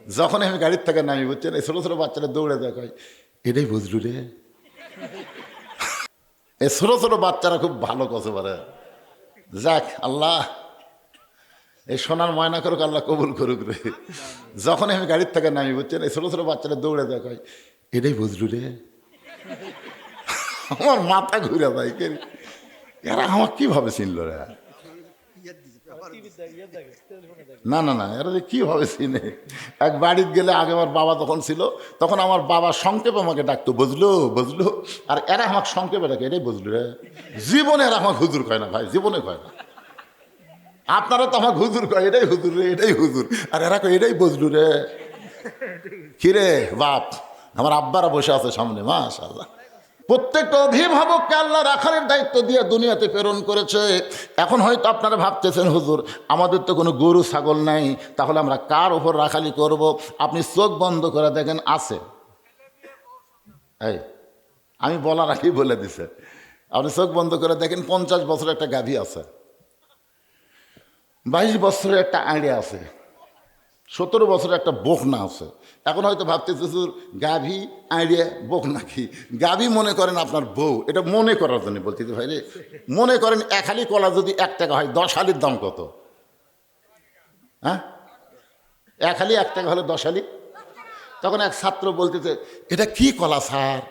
যখন আমি গাড়ির থেকে নামি, বুঝছেন, এই ছোটো ছোটো বাচ্চারা দৌড়ে যায়, কয় এটাই বুঝলু রে। এই ছোটো ছোটো বাচ্চারা খুব ভালো কথা বলে। যাক, আল্লাহ এই সোনার ময়না করুক, আল্লাহ কবুল করুক রে। যখন আমি গাড়ির থেকে নামি, বুঝছেন, এই ছোটো ছোটো বাচ্চারা দৌড়ে যায়, কয় এটাই বুঝলু রে। আমার মাথা ঘুরে যায়, এরা আমার কিভাবে চিনল রে? না না না, এরা যে কীভাবে চিনে। এক বাড়িতে গেলে, আগে আমার বাবা তখন ছিল, তখন আমার বাবা সংক্ষেপে আমাকে ডাকতো, বুঝলো বুঝলো। আর এরা আমাকে সংক্ষেপে ডাকে, এটাই বুঝলো রে। জীবনে এরা আমাকে হুজুর কয় না ভাই, জীবনে কয় না। আপনারা তো আমাকে হুজুর কয়, এটাই হুজুর রে, এটাই হুজুর। আর এরা কয় এটাই বুঝলু রে। কিরে বাপ, আমার আব্বারা বসে আছে সামনে, মাশাআল্লাহ। প্রত্যেকটা অভিভাবককে আল্লাহ রাখালের দায়িত্ব দিয়ে দুনিয়াতে প্রেরণ করেছে। এখন হয়তো আপনারা ভাবতেছেন, হুজুর আমাদের তো কোনো গরু ছাগল নাই, তাহলে আমরা কার ওপর রাখালি করব? আপনি চোখ বন্ধ করে দেখেন, আছে। এই আমি বলার আগেই বলে দিছে, আপনি চোখ বন্ধ করে দেখেন, 50 বছরের একটা গাভী আছে, 22 বছরের একটা আইডিয়া আছে, 17 বছরের একটা বকনা আছে। এখন হয়তো ভাবতেছে গাভী আইডিয়া বকনা কি? গাভী মনে করেন আপনার বউ, এটা মনে করার জন্য বলতেছি ভাই রে। মনে করেন 1 হালি কলা যদি 1 টাকা হয়, 10 হালির দাম কত? হ্যাঁ, 1 হালি 1 টাকা হলে 10 হালি। তখন এক ছাত্র বলতেছে, এটা কি কলা স্যার?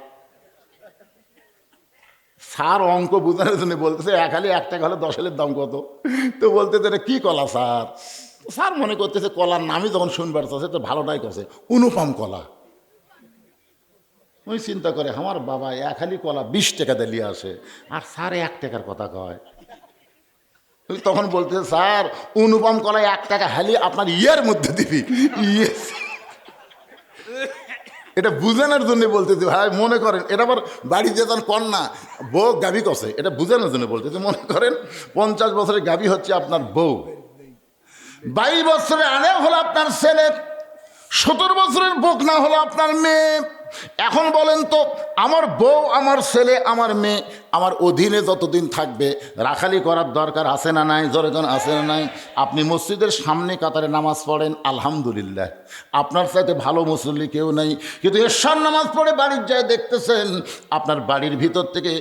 স্যার অঙ্ক বোঝানোর জন্য বলতেছে 1 হালি 1 টাকা হলে 10 হালির দাম কত? তো বলতেছে এটা কি কলা স্যার? স্যার মনে করতেছে কলার নামই যখন শুনবার চাচ্ছে তো ভালোটাই করছে, অনুপম কলা। ওই চিন্তা করে, আমার বাবা 1 হালি কলা 20 টাকা দিয়ে আসে, আর স্যার 1 টাকার কথা কয়। তখন বলতেছে, স্যার অনুপম কলা 1 টাকা হালি আপনার ইয়ের মধ্যে দিবি। ইয়ে, এটা বুঝানোর জন্য বলতেছে ভাই। মনে করেন এটা আবার বাড়িতে যখন কন্যা বউ গাভী কষে, এটা বুঝানোর জন্য বলতেছে। মনে করেন 50 বছরের গাভী হচ্ছে আপনার বউ, 22 বছরে আনে হলো আপনার ছেলে, 17 বছরের বকনা হলো আপনার মেয়ে। এখন বলেন তো, আমার বউ, আমার ছেলে, আমার মেয়ে আমার অধীনে যতদিন থাকবে, রাখালি করার দরকার আছে না নাই? জোরেজন আছে না নাই? আপনি মসজিদের সামনে কাতারে নামাজ পড়েন, আলহামদুলিল্লাহ, আপনার চাইতে ভালো মুসল্লি কেউ নাই। কিন্তু এশার নামাজ পড়ে বাড়ির যায় দেখতেছেন, আপনার বাড়ির ভিতর থেকে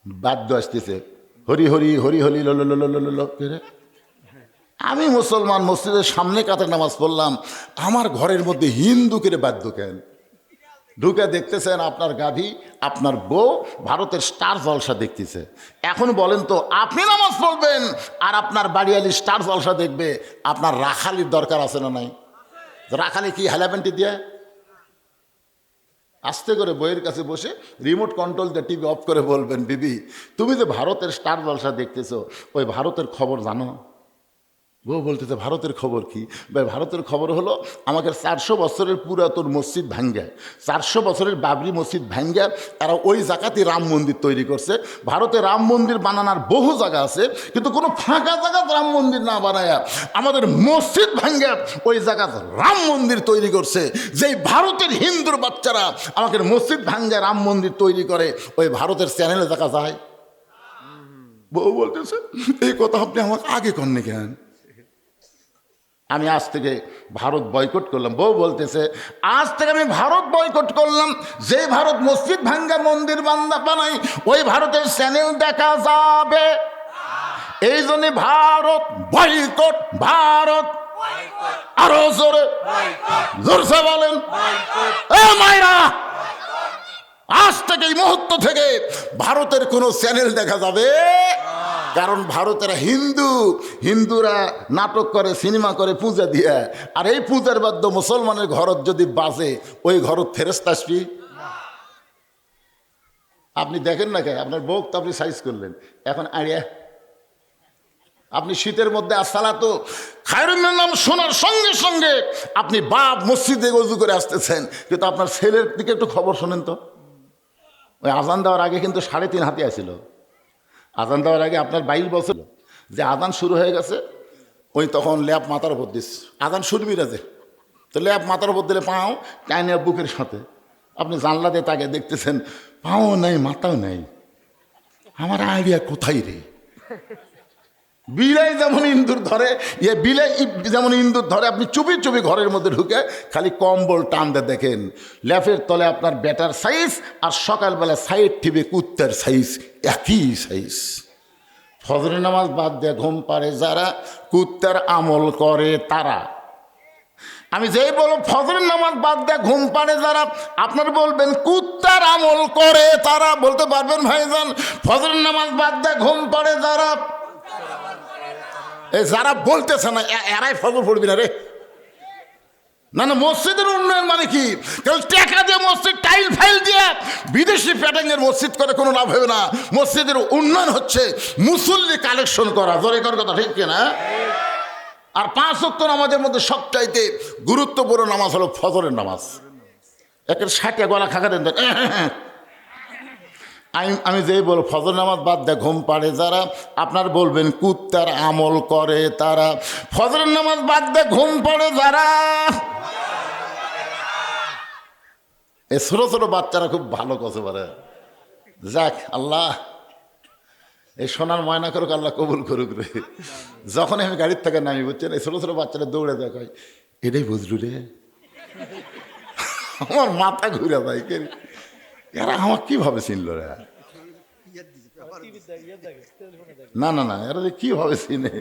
বাদ্য আসতেছে, হরি হরি হরি হরি লো লো লো লো লো লো। আমি মুসলমান, মসজিদের সামনে কাতারে নামাজ পড়লাম, আমার ঘরের মধ্যে হিন্দুকে বাদ্য কেন? ঢুকে দেখতেছেন আপনার গাভী, আপনার বউ ভারতের স্টার জলসা দেখতেছে। এখন বলেন তো, আপনি নামাজ পড়বেন আর আপনার বাড়িয়ালি স্টার জলসা দেখবে, আপনার রাখালির দরকার আছে না নাই? রাখালি কি হেলাবেন্টি দিয়ে? আস্তে করে বইয়ের কাছে বসে রিমোট কন্ট্রোল দিয়ে টিভি অফ করে বলবেন, বিবি তুমি যে ভারতের স্টার জলসা দেখতেছো, ওই ভারতের খবর জানো? বউ বলতেছে, ভারতের খবর কি? ভাই ভারতের খবর হলো, আমাদের 400 বছরের পুরাতন মসজিদ ভাঙ্গা, 400 বছরের বাবরি মসজিদ ভাঙ্গা, তারা ওই জায়গাতে রাম মন্দির তৈরি করছে। ভারতে রাম মন্দির বানানোর বহু জায়গা আছে, কিন্তু কোনো ফাঁকা জায়গা রাম মন্দির না বানায়া আমাদের মসজিদ ভাঙ্গা ওই জায়গা রাম মন্দির তৈরি করছে। যেই ভারতের হিন্দুর বাচ্চারা আমাদের মসজিদ ভাঙ্গা রাম মন্দির তৈরি করে, ওই ভারতের চ্যানেলে দেখা যায়। বউ বলতেছে, এই কথা আপনি আমাকে আগে কননি কেন? আমি আজ থেকে ভারত বয়কট করলাম। বউ বলতেছে, আজ থেকে আমি ভারত বয়কট করলাম। যে ভারত মসজিদ ভাঙ্গা মন্দির বানাই, ওই ভারতের চ্যানেল দেখা যাবে। এই জন্য ভারত বয়কট, ভারত। আরো জোরে জোরসে বলেন, এ মাইরা, আজ থেকে এই মুহূর্ত থেকে ভারতের কোনো চ্যানেল দেখা যাবে। কারণ ভারতেরা হিন্দু, হিন্দুরা নাটক করে, সিনেমা করে পূজা দিয়ে, আর এই পূজার বাদ্য মুসলমানের ঘরত যদি বাজে, ওই ঘরত ফেরেশতা আসবি? আপনি দেখেন না কে, আপনার বউ তো আপনি সাইজ করলেন, এখন আড়িয়া আপনি শীতের মধ্যে আসসালাতু খায়রুম মিনান নাম শোনার সঙ্গে সঙ্গে আপনি বাপ মসজিদে ওযু করে আসতেছেন, কিন্তু আপনার ছেলের দিকে একটু খবর শোনেন তো। ওই আজান দেওয়ার আগে কিন্তু 3.5 হাতি আসছিল। আজান দেওয়ার আগে আপনার 22 বছর যে আজান শুরু হয়ে গেছে, ওই তখন ল্যাপ মাথার উপর দিস, আজান শুরবি রাজে, তো ল্যাপ মাথার উপর দিলে পাও টাইনে বুকের সাথে, আপনি জানলা দিয়ে তাকে দেখতেছেন, পাও নেই মাথাও নেই। আমার আইডিয়া কোথায় রে? বিলাই যেমন ইন্দুর ধরে, বিলাই যেমন ইন্দুর ধরে, আপনি চুপি চুপি ঘরের মধ্যে ঢুকে খালি কম্বল টানতে দেখেন, ল্যাপের তলে আপনার ব্যাটার সাইজ আর সকালবেলা সাইড টিভি কুত্তার সাইজ একই সাইজ। ফজরের নামাজ বাদ দিয়ে ঘুম পাড়ে যারা, কুত্তার আমল করে তারা। আমি যেই বলব ফজরের নামাজ বাদ দিয়ে ঘুম পাড়ে যারা, আপনার বলবেন কুত্তার আমল করে তারা। বলতে পারবেন ভাইজান? ফজরের নামাজ বাদ দিয়ে ঘুম পাড়ে যারা, যারা বলতেছে না এরাই ফজর পড়বি না রে। না না, মসজিদের উন্নয়ন মানে কি? টাকা দিয়ে মসজিদ টাইল ফাইল দিয়ে বিদেশি প্যাটার্নের মসজিদ করে কোনো লাভ হবে না। মসজিদের উন্নয়ন হচ্ছে মুসল্লি কালেকশন করা। জোরে করার কথা ঠিক কিনা? আর 5 ওয়াক্ত নামাজের মধ্যে সবচাইতে গুরুত্বপূর্ণ নামাজ হলো ফজরের নামাজ। একের 60 গলা খাকা দেন। আমি যেই বল ফজর নামাজ বাদ দেয় ঘুম পাড়ে যারা, আপনার বলবেন কুত্তার আমল করে তারা। ফজরের নামাজ বাদ দেয় ঘুম পাড়ে যারা, এই ছোট ছোট বাচ্চারা খুব ভালো কথা বলে। যাক, আল্লাহ এই সোনার ময়না করুক, আল্লাহ কবুল করুক রে। যখন আমি গাড়ির থেকে নামি, বুঝছেন, এই ছোট ছোট বাচ্চারা দৌড়ে দেয়, কয় এটাই বুঝলু রে। আমার মাথা ঘুরে যায়, এরা আমার কিভাবে চিনল রে? না না না, এরা কিভাবে চিনে?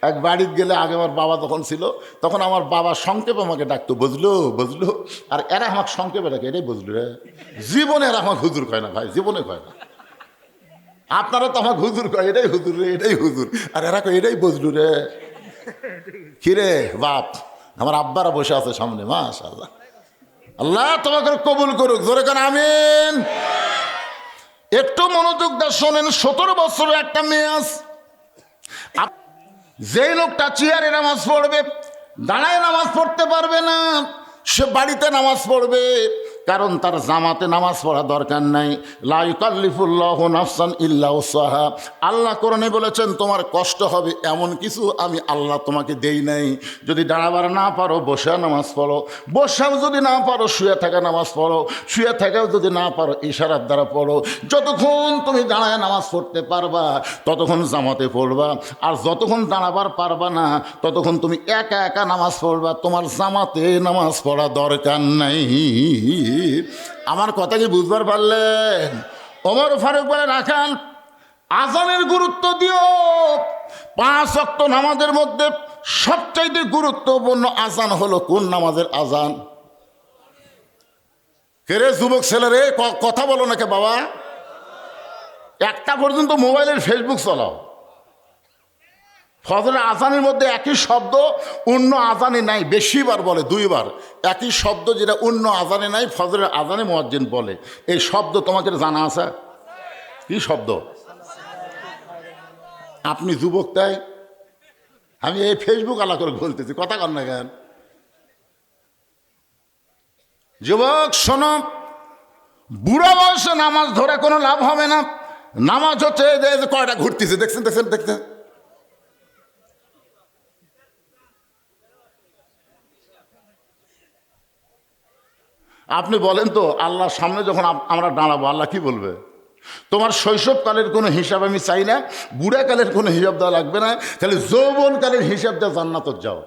এক বাড়িতে গেলে, আগে আমার বাবা তখন ছিল, তখন আমার বাবা সংক্ষেপে আমাকে ডাকতো, বুঝলো বুঝলো। আর এরা আমাকে সংক্ষেপে ডাকে, এটাই বুঝলু রে। জীবনে এরা আমাকে হুজুর কয় না ভাই, জীবনে কয় না। আপনারা তো আমাকে হুজুর কয়, এটাই হুজুর রে, এটাই হুজুর। আর এরা কয় এটাই বুঝলু রে। কিরে বাপ, আমার আব্বারা বসে আছে সামনে, মাশাআল্লাহ। আল্লাহ তোমাকে কবুল করুক, জোরে কান আমিন। একটু মনোযোগ দিয়ে শোনেন। 17 বছরের একটা মেয়ে আছে, যেই লোকটা চেয়ারে নামাজ পড়বে, দাঁড়ায় নামাজ পড়তে পারবে না, সে বাড়িতে নামাজ পড়বে। কারণ তার জামাতে নামাজ পড়া দরকার নাই। লা ইউকাল্লিফুল্লাহু নাফসান ইল্লা উসআহা। আল্লাহ কোরআনে বলেছেন তোমার কষ্ট হবে এমন কিছু আমি আল্লাহ তোমাকে দেই নাই। যদি দাঁড়াবার না পারো বসে নামাজ পড়ো, বসাও যদি না পারো শুয়ে থাকা নামাজ পড়ো, শুয়ে থাকাও যদি না পারো ইশারার দ্বারা পড়ো। যতক্ষণ তুমি দাঁড়ায় নামাজ পড়তে পারবা ততক্ষণ জামাতে পড়বা, আর যতক্ষণ দাঁড়াবার পারবা না ততক্ষণ তুমি একা একা নামাজ পড়বা, তোমার জামাতে নামাজ পড়া দরকার নাই। আমার কথা কি বুঝবার পারলেন? ওমর ফারুক বলে রাখান, আজানের গুরুত্ব দিও। 5 ওয়াক্ত নামাজের মধ্যে সবচাইতে গুরুত্বপূর্ণ আজান হলো কোন নামাজের আজান? কেরে যুবক ছেলেরে কথা বলো নাকি বাবা? একটা পর্যন্ত মোবাইলের ফেসবুক চালাও। ফজরের আজানের মধ্যে একই শব্দ অন্য আজানে নাই, বেশিবার বলে 2 বার। একই শব্দ যেটা অন্য আজানে নাই, ফজরের আজানে মুয়াজ্জিন বলে। এই শব্দ তোমাদের জানা আছে? কি শব্দ? আপনি যুবক তাই আমি এই ফেসবুক আলা করে বলতেছি, কথা কর না কেন? যুবক শোনো, বুড়া বয়সে নামাজ ধরে কোনো লাভ হবে না। নামাজ হচ্ছে কয়টা ঘুরতেছে, দেখছেন দেখছেন দেখছেন। আপনি বলেন তো, আল্লাহর সামনে যখন আমরা দাঁড়াবো আল্লাহ কি বলবে? তোমার শৈশবকালের কোনো হিসাব আমি চাই না, বুড়াকালের কোনো হিসাব দেওয়া লাগবে না, তাহলে যৌবনকালের হিসাব দেওয়া জান্নাতে যাও।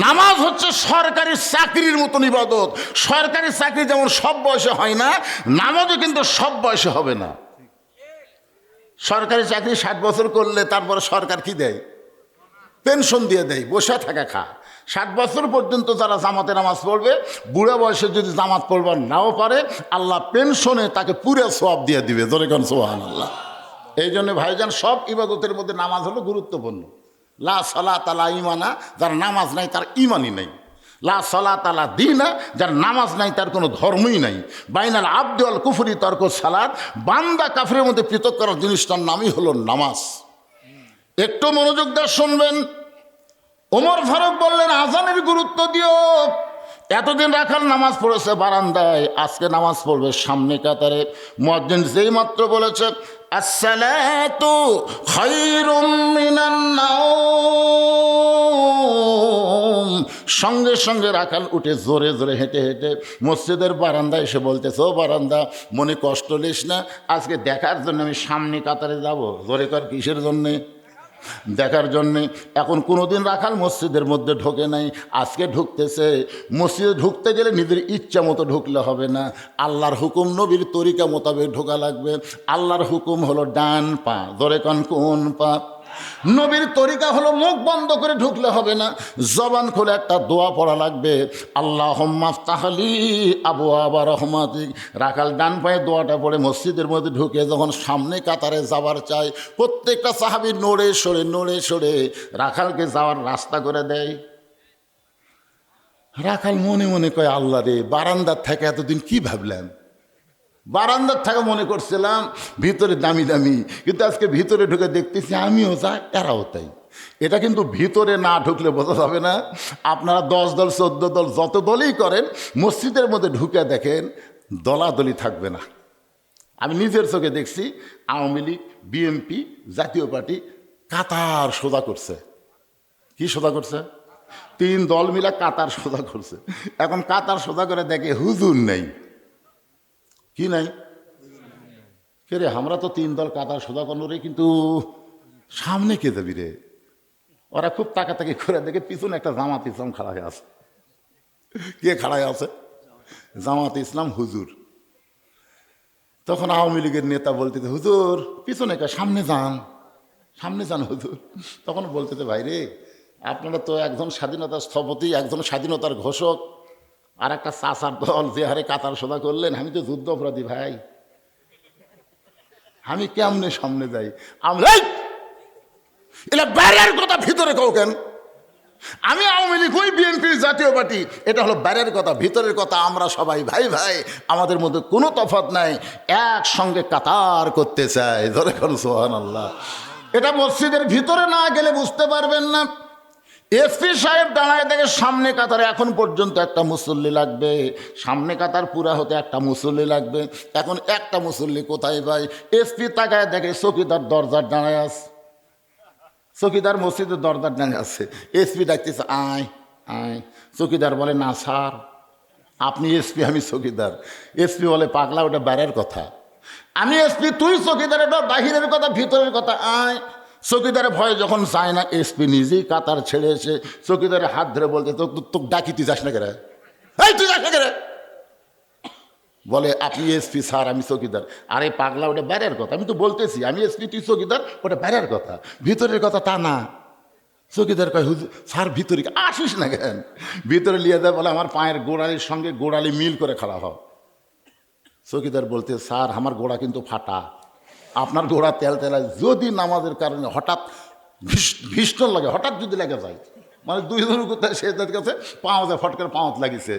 নামাজ হচ্ছে সরকারি চাকরির মতন ইবাদত। সরকারি চাকরি যেমন সব বয়সে হয় না, নামাজও কিন্তু সব বয়সে হবে না। সরকারি চাকরি 60 বছর করলে তারপরে সরকার কি দেয়? পেনশন দিয়ে দেয়, বসে থাকা খা। 60 বছর পর্যন্ত যারা জামাতে নামাজ পড়বে, বুড়া বয়সে যদি জামাত পড়বার নাও পারে, আল্লাহ পেনশনে তাকে পুরো সওয়াব দিয়ে দিবে। জোরে কোন সুবহানাল্লাহ। এই জন্য ভাইজান, সব ইবাদতের মধ্যে নামাজ হলো গুরুত্বপূর্ণ। লা সালাতা লা ঈমানা, যার নামাজ নাই তার ঈমানই নাই। লা সালাতা লা দীনা, যার নামাজ নাই তার কোনো ধর্মই নাই। বাইনাল আবদি ওয়াল কুফরি তারকুস সালাত, বান্দা কাফিরের মধ্যে পৃথক করার জিনিসটার নামই হলো নামাজ। একটু মনোযোগ দিয়ে শুনবেন। ওমর ফারুক বললেন আজানের গুরুত্ব দিও। এতদিন রাখাল নামাজ পড়েছে বারান্দায়, আজকে নামাজ পড়বে সামনে কাতারে। মুয়াজ্জিন যেই মাত্র বলেছে আসসালাতু খায়রুম মিনান নাওম, সঙ্গে সঙ্গে রাখাল উঠে জোরে জোরে হেঁটে হেঁটে মসজিদের বারান্দায় এসে বলতেছে, ও বারান্দা, মনে কষ্ট নিস না, আজকে দেখার জন্য আমি সামনে কাতারে যাব। জোরে কর, কিসের জন্যে? দেখার জন্যে। এখন কোনোদিন রাখাল মসজিদের মধ্যে ঢোকে নাই, আজকে ঢুকতেছে। মসজিদে ঢুকতে গেলে নিজের ইচ্ছা মতো ঢুকলে হবে না, আল্লাহর হুকুম নবীর তরিকা মোতাবেক ঢোকা লাগবে। আল্লাহর হুকুম হলো ডান পা, ধরে কোন পা। নবীর তরিকা হলো মুখ বন্ধ করে ঢুকলে হবে না, জবান খুলে একটা দোয়া পড়া লাগবে, আল্লাহুম্মা আফতাহলি আবওয়াবা রহমাতিক। রাখাল ডান পায়ে দোয়াটা পড়ে মসজিদের মধ্যে ঢুকে যখন সামনে কাতারে যাবার চায়, প্রত্যেকটা সাহাবী নড়ে সরে রাখালকে যাওয়ার রাস্তা করে দেয়। রাখাল মনে মনে কয়, আল্লাহ রে, বারান্দার থেকে এতদিন কি ভাবলাম, বারান্দার থেকে মনে করছিলাম ভিতরে দামি দামি, কিন্তু আজকে ভিতরে ঢুকে দেখতেছি আমিও যাই এরাও তাই। এটা কিন্তু ভিতরে না ঢুকলে বোঝা যাবে না। আপনারা 10 দল 14 দল যত দলই করেন, মসজিদের মধ্যে ঢুকে দেখেন দলাদলি থাকবে না। আমি নিজের চোখে দেখছি, আওয়ামী লীগ, বিএনপি, জাতীয় পার্টি কাতার সোজা করছে। কি সোজা করছে? 3 দল মিলে কাতার সোজা করছে। এখন কাতার সোজা করে দেখে হুজুর নেই। কি নাই? কে রে, আমরা তো 3 দল কাতার সোজা করলো রে, কিন্তু সামনে কে যাবি রে? ওরা খুব তাকাতাকি করে দেখে পিছনে একটা জামাত ইসলাম খাড়া হয়ে আছে। কে খাড়া হয়ে আছে? জামাত ইসলাম হুজুর। তখন আওয়ামী লীগের নেতা বলতেছে, হুজুর পিছনে কে, সামনে যান হুজুর। তখন বলতেছে, ভাই রে, আপনারা তো একজন স্বাধীনতার স্থপতি, একজন স্বাধীনতার ঘোষক, আর একটা চাচার দল যে হারে কাতার সোজা করলেন, আমি তো যুদ্ধ অপরাধী ভাই, আমি কেমনে সামনে যাই? এটা বাইরের কথা, ভিতরে কেউ কেন? আমি আওয়ামী লীগ, ওই বিএনপি, জাতীয় পার্টি, এটা হলো বাইরের কথা। ভিতরের কথা আমরা সবাই ভাই ভাই, আমাদের মধ্যে কোনো তফাৎ নাই, একসঙ্গে কাতার করতে চাই। ধরে কোন সুবহানাল্লাহ। এটা মসজিদের ভিতরে না গেলে বুঝতে পারবেন না। এসপি সাহেব দাঁড়ায় দেখে সামনে কাতারে এখন পর্যন্ত একটা মুসল্লি লাগবে, সামনে কাতার পুরা হতে একটা মুসল্লি লাগবে। এখন একটা মুসল্লি কোথায় পাই? এসপি তাকায় দেখে চকিদার দরজার দাঁড়ায় আছে। চকিদার মসজিদের দরজার দাঁড়িয়ে আছে। এসপি ডাকতেছে, আয় আয়। চকিদার বলে, না স্যার, আপনি এসপি, আমি চকিদার। এসপি বলে, পাগলা, ওটা বাইরের কথা। আমি এসপি, তুই চকিদার, এটা বাহিরের কথা, ভিতরের কথা, আয়। চকিদারের ভয় যখন যায় না, এসপি নিজেই কাতার ছেড়ে এসে চকিদারের হাত ধরে বলতে, তোকে ডাকি, তুই যাস না কেরে, এই তুই যাস না কেরে? বলে, আপনি এসপি স্যার, আমি চকিদার। আরে পাগলা, ওটা বাইরের কথা। আমি তো বলতেছি আমি এসপি, তুই চকিদার, ওটা বাইরের কথা, ভিতরের কথা তা না। চকিদার কয়, হুজুর স্যার ভিতরে আসিস না কেন? ভিতরে নিয়ে যায়, বলে আমার পায়ের গোড়ালির সঙ্গে গোড়ালি মিল করে খাড়া হও। চকিদার বলতে, স্যার আমার গোড়া কিন্তু ফাটা, আপনার গোড়া তেল তেলায়, যদি নামাজের কারণে হঠাৎ ভীষণ লাগে, হঠাৎ যদি লেগে যায়, মানে 2 জন কোথায় সে কাছে পাওয়া যায়, ফটকের পাওয়াত লাগিছে।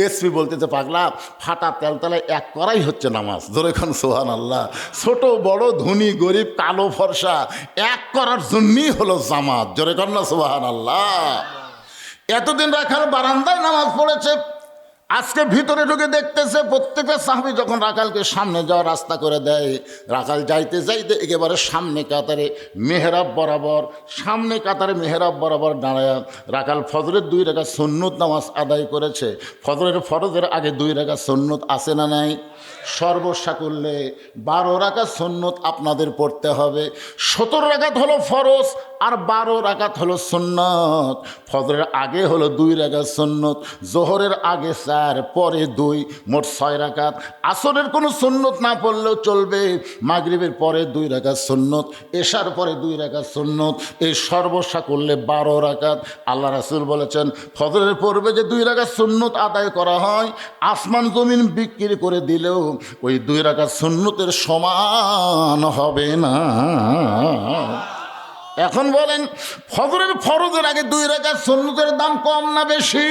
এসপি বলতেছে, পাগলা, ফাটা তেল তেলায় এক করাই হচ্ছে নামাজ। ধরে খান সুবহানাল্লাহ। ছোট বড়, ধনী গরিব, কালো ফর্সা, এক করার জন্যই হলো জামাত। জোরে খান না সুবহানাল্লাহ। এতদিন রাখাল বারান্দায় নামাজ পড়েছে, আজকে ভিতরে ঢুকে দেখতেছে প্রত্যেকটা সাহাবী যখন রাখালকে সামনে যাওয়ার রাস্তা করে দেয়, রাখাল যাইতে যাইতে একেবারে সামনে কাতারে মেহরাব বরাবর, সামনে কাতারে মেহরাব বরাবর দাঁড়ায় রাখাল ফজরের 2 রাকাত সুন্নত নামাজ আদায় করেছে। ফরজের আগে 2 রাকাত সুন্নত আছে না নাই? সর্বসাকুল্যে 12 রাকাত সুন্নত আপনাদের পড়তে হবে। 17 রাকাত হলো ফরজ আর 12 রাকাত হলো সুন্নত। ফজরের আগে হলো 2 রাকাত সুন্নত, জোহরের আগে 4, পরে 2, মোট 6 রাকাত। আসরের কোনো সুন্নত না পড়লেও চলবে। মাগরিবের পরে 2 রাকাত সুন্নত, এশার পরে 2 রাকাত সুন্নত, এই সর্বসাকুল্যে 12 রাকাত। আল্লাহ রাসূল বলেছেন, ফজরের পূর্বে যে 2 রাকাত সুন্নত আদায় করা হয়, আসমান জমিন বিক্রি করে দিলেও ওই 2 রাকাত সুন্নতের সমান হবে না। এখন বলেন, ফরজের আগে 2 রাকাত সুন্নতের দাম কম না বেশি?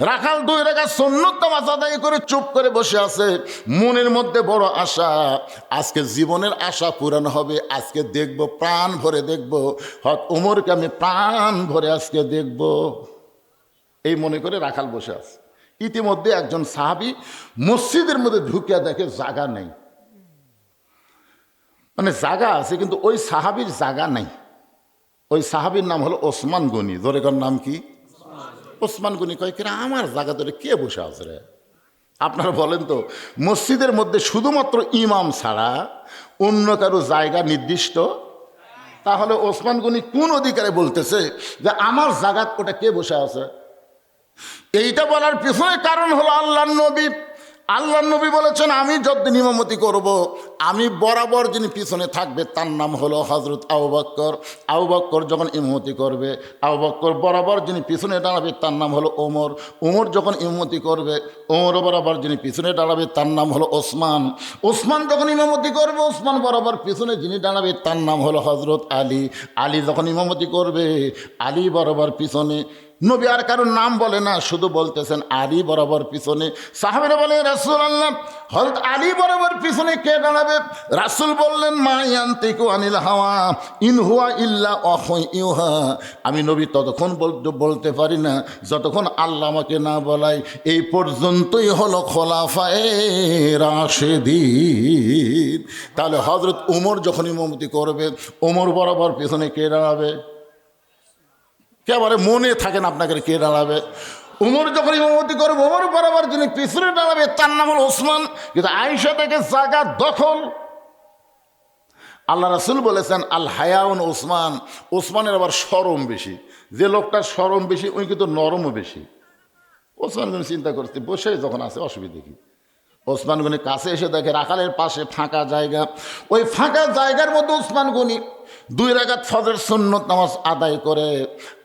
রাখাল 2 রাকাত সুন্নত নামাজ আদায় করে চুপ করে বসে আছে। মনের মধ্যে বড় আশা, আজকে জীবনের আশা পূরণ হবে, আজকে দেখব, প্রাণ ভরে দেখব, হক ওমরকে আমি প্রাণ ভরে আজকে দেখব, এই মনে করে রাখাল বসে আছে। ইতিমধ্যে একজন সাহাবী মসজিদের মধ্যে ঢুকিয়া দেখে জায়গা নেই, মানে জায়গা আছে কিন্তু ওই সাহাবীর জায়গা নাই। ওই সাহাবীর নাম হলো ওসমান গনি। ধরেকার নাম কি? ওসমান গনি। কয়, কিরা আমার জায়গা ধরে কে বসে আছে রে? আপনারা বলেন তো, মসজিদের মধ্যে শুধুমাত্র ইমাম ছাড়া অন্য কারো জায়গা নির্দিষ্ট তাহলে ওসমান গনি কোন অধিকারে বলতেছে যে আমার জাগাত ওটা কে বসে আছে? এইটা বলার পিছনে কারণ হলো আল্লাহর নবী বলেছেন, আমি যতদিন ইমামতি করব, আমি বরাবর যিনি পিছনে থাকবে তার নাম হলো হযরত আবু বকর। আবু বকর যখন ইমামতি করবে, আবু বকর বরাবর যিনি পিছনে দাঁড়াবে তার নাম হলো ওমর। ওমর যখন ইমামতি করবে, ওমর বরাবর যিনি পিছনে দাঁড়াবে তার নাম হলো ওসমান। ওসমান যখন ইমামতি করবে, ওসমান বরাবর পিছনে যিনি দাঁড়াবে তার নাম হলো হযরত আলী। আলী যখন ইমামতি করবে, আলী বরাবর পিছনে। নবী আর কারোর নাম বলে না, শুধু বলতেছেন আলী বরাবর পিছনে। সাহাবীরা বলে, রাসূলুল্লাহ হযরত আলী বরাবর পিছনে কে দাঁড়াবে? রাসূল বললেন, মা ইয়ান্তিকু আনিল হাওয়া ইন হুয়া ইল্লা ওয়াহয়ুন ইউহা। আমি নবী ততক্ষণ বলতে পারি না যতক্ষণ আল্লাহ আমাকে না বলায়। এই পর্যন্তই হলো খোলাফায়ে রাশেদিন। তাহলে হযরত ওমর যখন ইমামতি করবে, ওমর বরাবর পিছনে কে দাঁড়াবে? একেবারে মনে থাকেন আপনাকে কে দাঁড়াবে? উমর যখন ইমামতি করবে, ওমর বরাবর যিনি পিছনে দাঁড়াবে তার নাম হল ওসমান। কিন্তু আয়েশা থেকে জায়গা দখল। আল্লাহ রাসূল বলেছেন, আল হায়াউন ওসমান। ওসমানের আবার শরম বেশি। যে লোকটার শরম বেশি ওই কিন্তু নরমও বেশি। ওসমান গনি চিন্তা করতে বসে যখন আছে অসুবিধে কি? ওসমান গনি কাছে এসে দেখে রাখালের পাশে ফাঁকা জায়গা। ওই ফাঁকা জায়গার মধ্যে ওসমান গনি 2 রাকাত ফজর সুন্নত নামাজ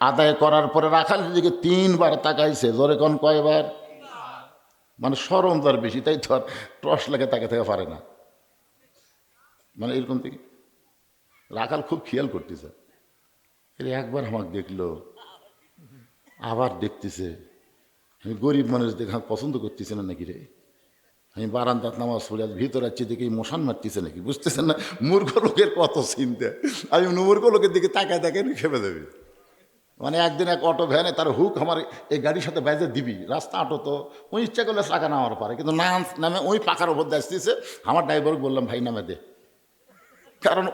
আদায় করার পরে রাখালের দিকে 3 বার তাকাইছে। জোরে কোন কয়বার? মানে শরম তার বেশি, তাই তো আর টর্চ লাগে তাকে থেকে পারে না। মানে এরকম থেকে রাখাল খুব খেয়াল করতেছে। একবার আমাকে দেখলো, আবার দেখতেছে। আমি গরিব মানুষ দেখে পছন্দ করতেছে না নাকি রে? আমি বারান্দাত নামাজ পড়ে আজ ভিতরে আছি দেখে মশান মারতেছে নাকি? বুঝতেছেন না মূর্খ লোকের কত চিন্তা। আমি মূর্খ লোকের দিকে তাকায় খেপে দেবে। মানে একদিন এক অটো ভ্যানে তার হুক আমার এই গাড়ির সাথে বেজে দিবি। রাস্তা অটো তো ওই ইচ্ছা করলে চাকা নামার পারে, কিন্তু নামে ওই পাখার ওপর আসতেছে। আমার ড্রাইভারকে বললাম, ভাই নামে দে, কারণ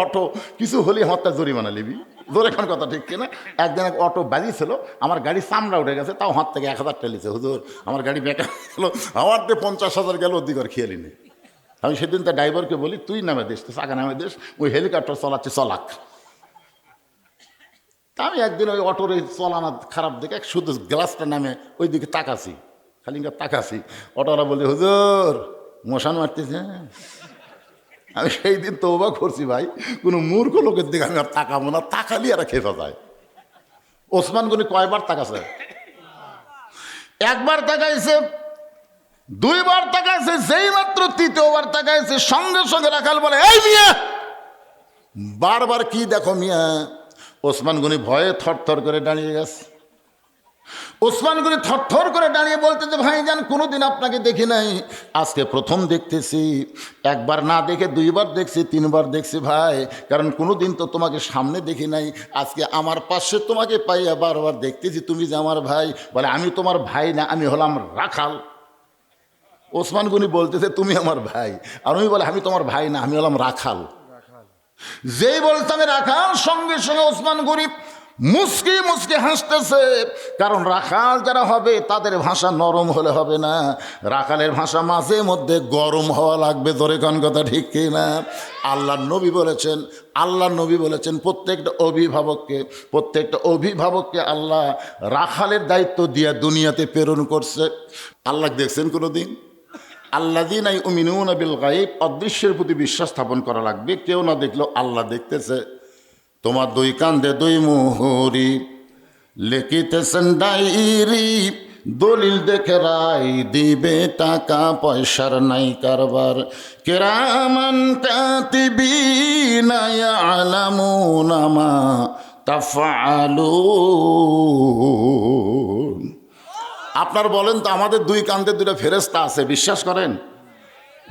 অটো কিছু হলে আমার তার জরিমানা নিবি। ধরে এখন কথা ঠিক কিনা? একদিন এক অটো বাজিয়েছিল, আমার গাড়ি চামড়া উঠে গেছে, তাও হাত থেকে 1000 টেলিছে। হুজুর আমার গাড়ি বেকার গেল, আমার দিয়ে 50,000 গেল, অধিকার খেয়ালি নেই। আমি সেদিন তার ড্রাইভারকে বলি, তুই নামে দিস, তো চাকা নামে দিস, ওই হেলিকপ্টার চলাচ্ছে চলাক। তা আমি একদিন ওই অটোর এই চলানা খারাপ দেখে শুধু গ্লাসটা নামে ওই দিকে তাকাছি, খালি তাকাছি। অটোরা বলি, হুজুর মশান মারতেছে। আমি সেই দিন তওবা করছি, ভাই কোনো মূর্খ লোকের দিকে আমি আর তাকাবো না, তাকালি আর খেপা যায়। ওসমান গনি কয়বার তাকাছে? একবার তাকাইছে, 2 বার তাকাইছে। যেই মাত্র 3য় বার তাকাইছে, সঙ্গে সঙ্গে রাখাল বলে, এই মিয়া বারবার কি দেখো মিয়া? ওসমান গনি ভয়ে থরথর করে দাঁড়িয়ে গেছে। ওসমান গনি থরথর করে দাঁড়িয়ে বলতেছে, ভাইজান কোনোদিন আপনাকে দেখি নাই, আজকে প্রথম দেখতেছি। একবার না দেখে 2 বার দেখছি, 3 বার দেখছি ভাই, কারণ কোনোদিন তো তোমাকে সামনে দেখি নাই। আজকে আমার পাশে তোমাকে পাইয়া বারবার দেখতেছি, তুমি যে আমার ভাই। বলে, আমি তোমার ভাই না, আমি হলাম রাখাল। ওসমান গনি বলতেছে, তুমি আমার ভাই। আর উনি বলে, আমি তোমার ভাই না, আমি হলাম রাখাল। যেই বলতে আমি রাখাল, সঙ্গে সঙ্গে ওসমান গনি মুসকি মুসকি হাসতেছে। কারণ রাখাল যারা হবে তাদের ভাষা নরম হলে হবে না, রাখালের ভাষা মাঝে মধ্যে গরম হওয়া লাগবে। ধরে কোন কথা ঠিক কিনা? আল্লাহর নবী বলেছেন প্রত্যেকটা অভিভাবককে আল্লাহ রাখালের দায়িত্ব দিয়ে দুনিয়াতে প্রেরণ করছে। আল্লাহ দেখছেন কোনোদিন? আল্লাযীনা ইউমিনুনা বিল গায়ব, অদৃশ্যের প্রতি বিশ্বাস স্থাপন করা লাগবে। কেউ না দেখলেও আল্লাহ দেখতেছে। তোমার 2 কান্দে 2 মোহরি, লিখিতেছেন ডায়েরি, দলিল দেখে রায় দিবে, টাকা পয়সার নাই কারবার। কিরামান কাতিবিনা ইয়ালামুনা মা তাফআলুন। আপনার বলেন তো, আমাদের 2 কান্দে 2টা ফেরেশতা আছে, বিশ্বাস করেন?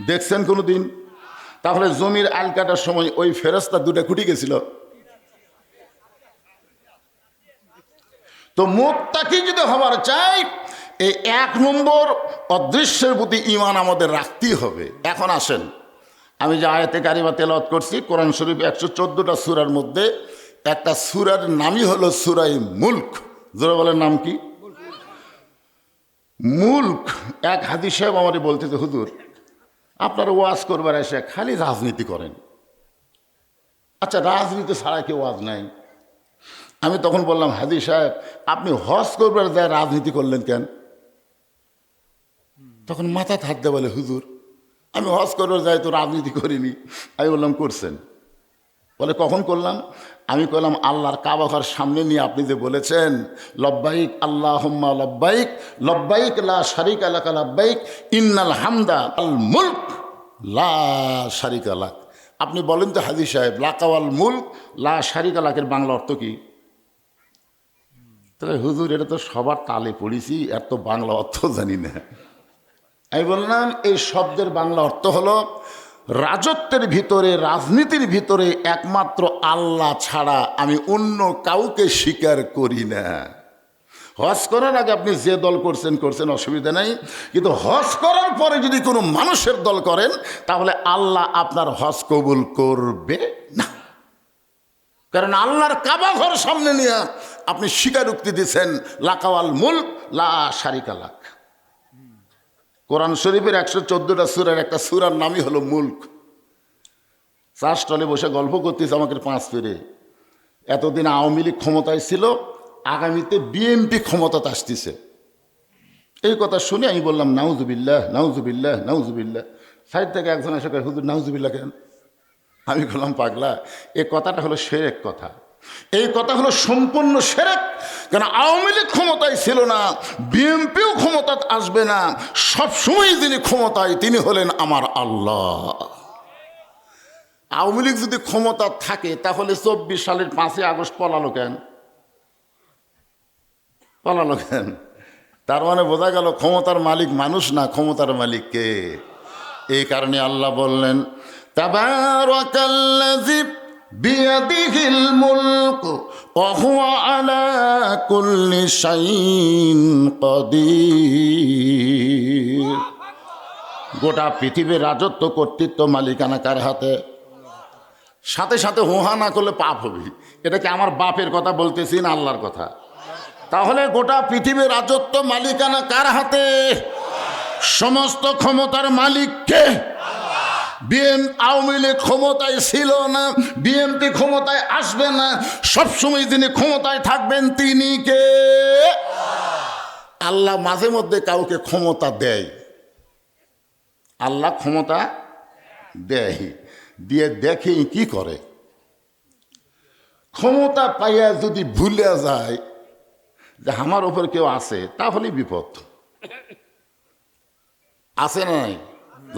দেখছেন কোনো দিন? তাহলে জমির আল কাটার সময় ওই ফেরেশতা 2টা খুঁটি গেছিল। তো মুত্তাকি যদি হবার চাই, এই 1 নম্বর অদৃশ্যের প্রতি ঈমান আমাদের রাখতেই হবে। এখন আসেন, আমি যে আয়াতে কারিমা তেলাওয়াত করছি, কোরআন শরীফ 114টা সূরার মধ্যে একটা সূরার নামই হলো সূরা মুলক। যারা বলেন নাম কি? মুলক। এক হাদিস সাহেব আমারে বলতেছে, হুজুর আপনারা ওয়াজ করবার এসে খালি রাজনীতি করেন। আচ্ছা, রাজনীতি ছাড়া কেউ ওয়াজ নাই? আমি তখন বললাম, হাজী সাহেব আপনি হজ করবার যায় রাজনীতি করলেন কেন? তখন মাথা হাত বলে, হুজুর আমি হজ করবার যাই তো রাজনীতি করিনি। আমি বললাম, করছেন? বলে, কখন করলাম? আমি বললাম, আল্লাহর কাবা ঘর সামনে নিয়ে আপনি যে বলেছেন লব্বাইক আল্লাহুম্মা লব্বাইক লব্বাইক লা শারিকা লাকা লব্বাইক ইন্নাল হামদা আল মুলক লা শারিকা লাক। আপনি বলেন তো হাজী সাহেব, লাকাওয়াল মুলক লা শারিকা লাকের বাংলা অর্থ কি? তাহলে হুজুর এটা তো সবার তালে পড়েছি, এর তো বাংলা অর্থ জানি না। আমি বললাম, এই শব্দের বাংলা অর্থ হলো রাজত্বের ভিতরে, রাজনীতির ভিতরে একমাত্র আল্লাহ ছাড়া আমি অন্য কাউকে স্বীকার করি না। হজ করার আগে আপনি যে দল করছেন করছেন, অসুবিধা নাই, কিন্তু হজ করার পরে যদি কোনো মানুষের দল করেন তাহলে আল্লাহ আপনার হজ কবুল করবে না। কারণ আল্লাহর কাবা ঘর সামনে নিয়ে আপনি স্বীকারোক্তি দিচ্ছেন লাকাওয়াল মুলক লা শারিকা লাক। কোরআন শরীফের 114টা সূরার একটা সূরার নামই হলো মুলক। চার স্টলে বসে গল্প করতেছে আমাকে 5 ফিরে, এতদিন আওয়ামী লীগ ক্ষমতায় ছিল, আগামীতে বিএনপি ক্ষমতাতে আসতেছে। এই কথা শুনে আমি বললাম, নাউজুবিল্লাহ নাউজুবিল্লাহ নাউজুবিল্লাহ। সাইড থেকে একজন এসে কয়, হুজুর নাউজুবিল্লাহ কেন? আমি বললাম, পাগলা, এই কথাটা হলো শিরক কথা। এই কথা হলো সম্পূর্ণ শিরক। কেন আওয়ামী লীগ ক্ষমতায় ছিল না, বিএনপিও ক্ষমতায় আসবে না, সবসময় যিনি ক্ষমতায় তিনি হলেন আমার আল্লাহ। আওয়ামী লীগ যদি ক্ষমতা থাকে তাহলে 24 সালের 5ই আগস্ট পলালো কেন? পলালো কেন? তার মানে বোঝা গেল ক্ষমতার মালিক মানুষ না, ক্ষমতার মালিক কে? এই কারণে আল্লাহ বললেন, তাবারাকাল্লাযী বিয়াদিহিল মুলক ওয়া হুয়া আলা কুল্লি শাইইন কাদির। গোটা পৃথিবীর রাজত্ব কর্তৃত্ব মালিকানা কার হাতে? সাথে সাথে হুহা না করলে পাপ হবে। এটা কি আমার বাপের কথা বলতেছি না আল্লাহর কথা? তাহলে গোটা পৃথিবীর রাজত্ব মালিকানা কার হাতে? সমস্ত ক্ষমতার মালিক কে? আওয়ামী লীগ ক্ষমতায় ছিল না, বিএনপি ক্ষমতায় আসবে না, সবসময় যিনি ক্ষমতায় থাকবেন তিনি কে? আল্লাহ মাঝে মধ্যে কাউকে ক্ষমতা দেয়। আল্লাহ ক্ষমতা দেয়, দিয়ে দেখে কি করে। ক্ষমতা পাইয়া যদি ভুলে যায় যে আমার উপর কেউ আছে, তাহলেই বিপদ। আছে না নাই?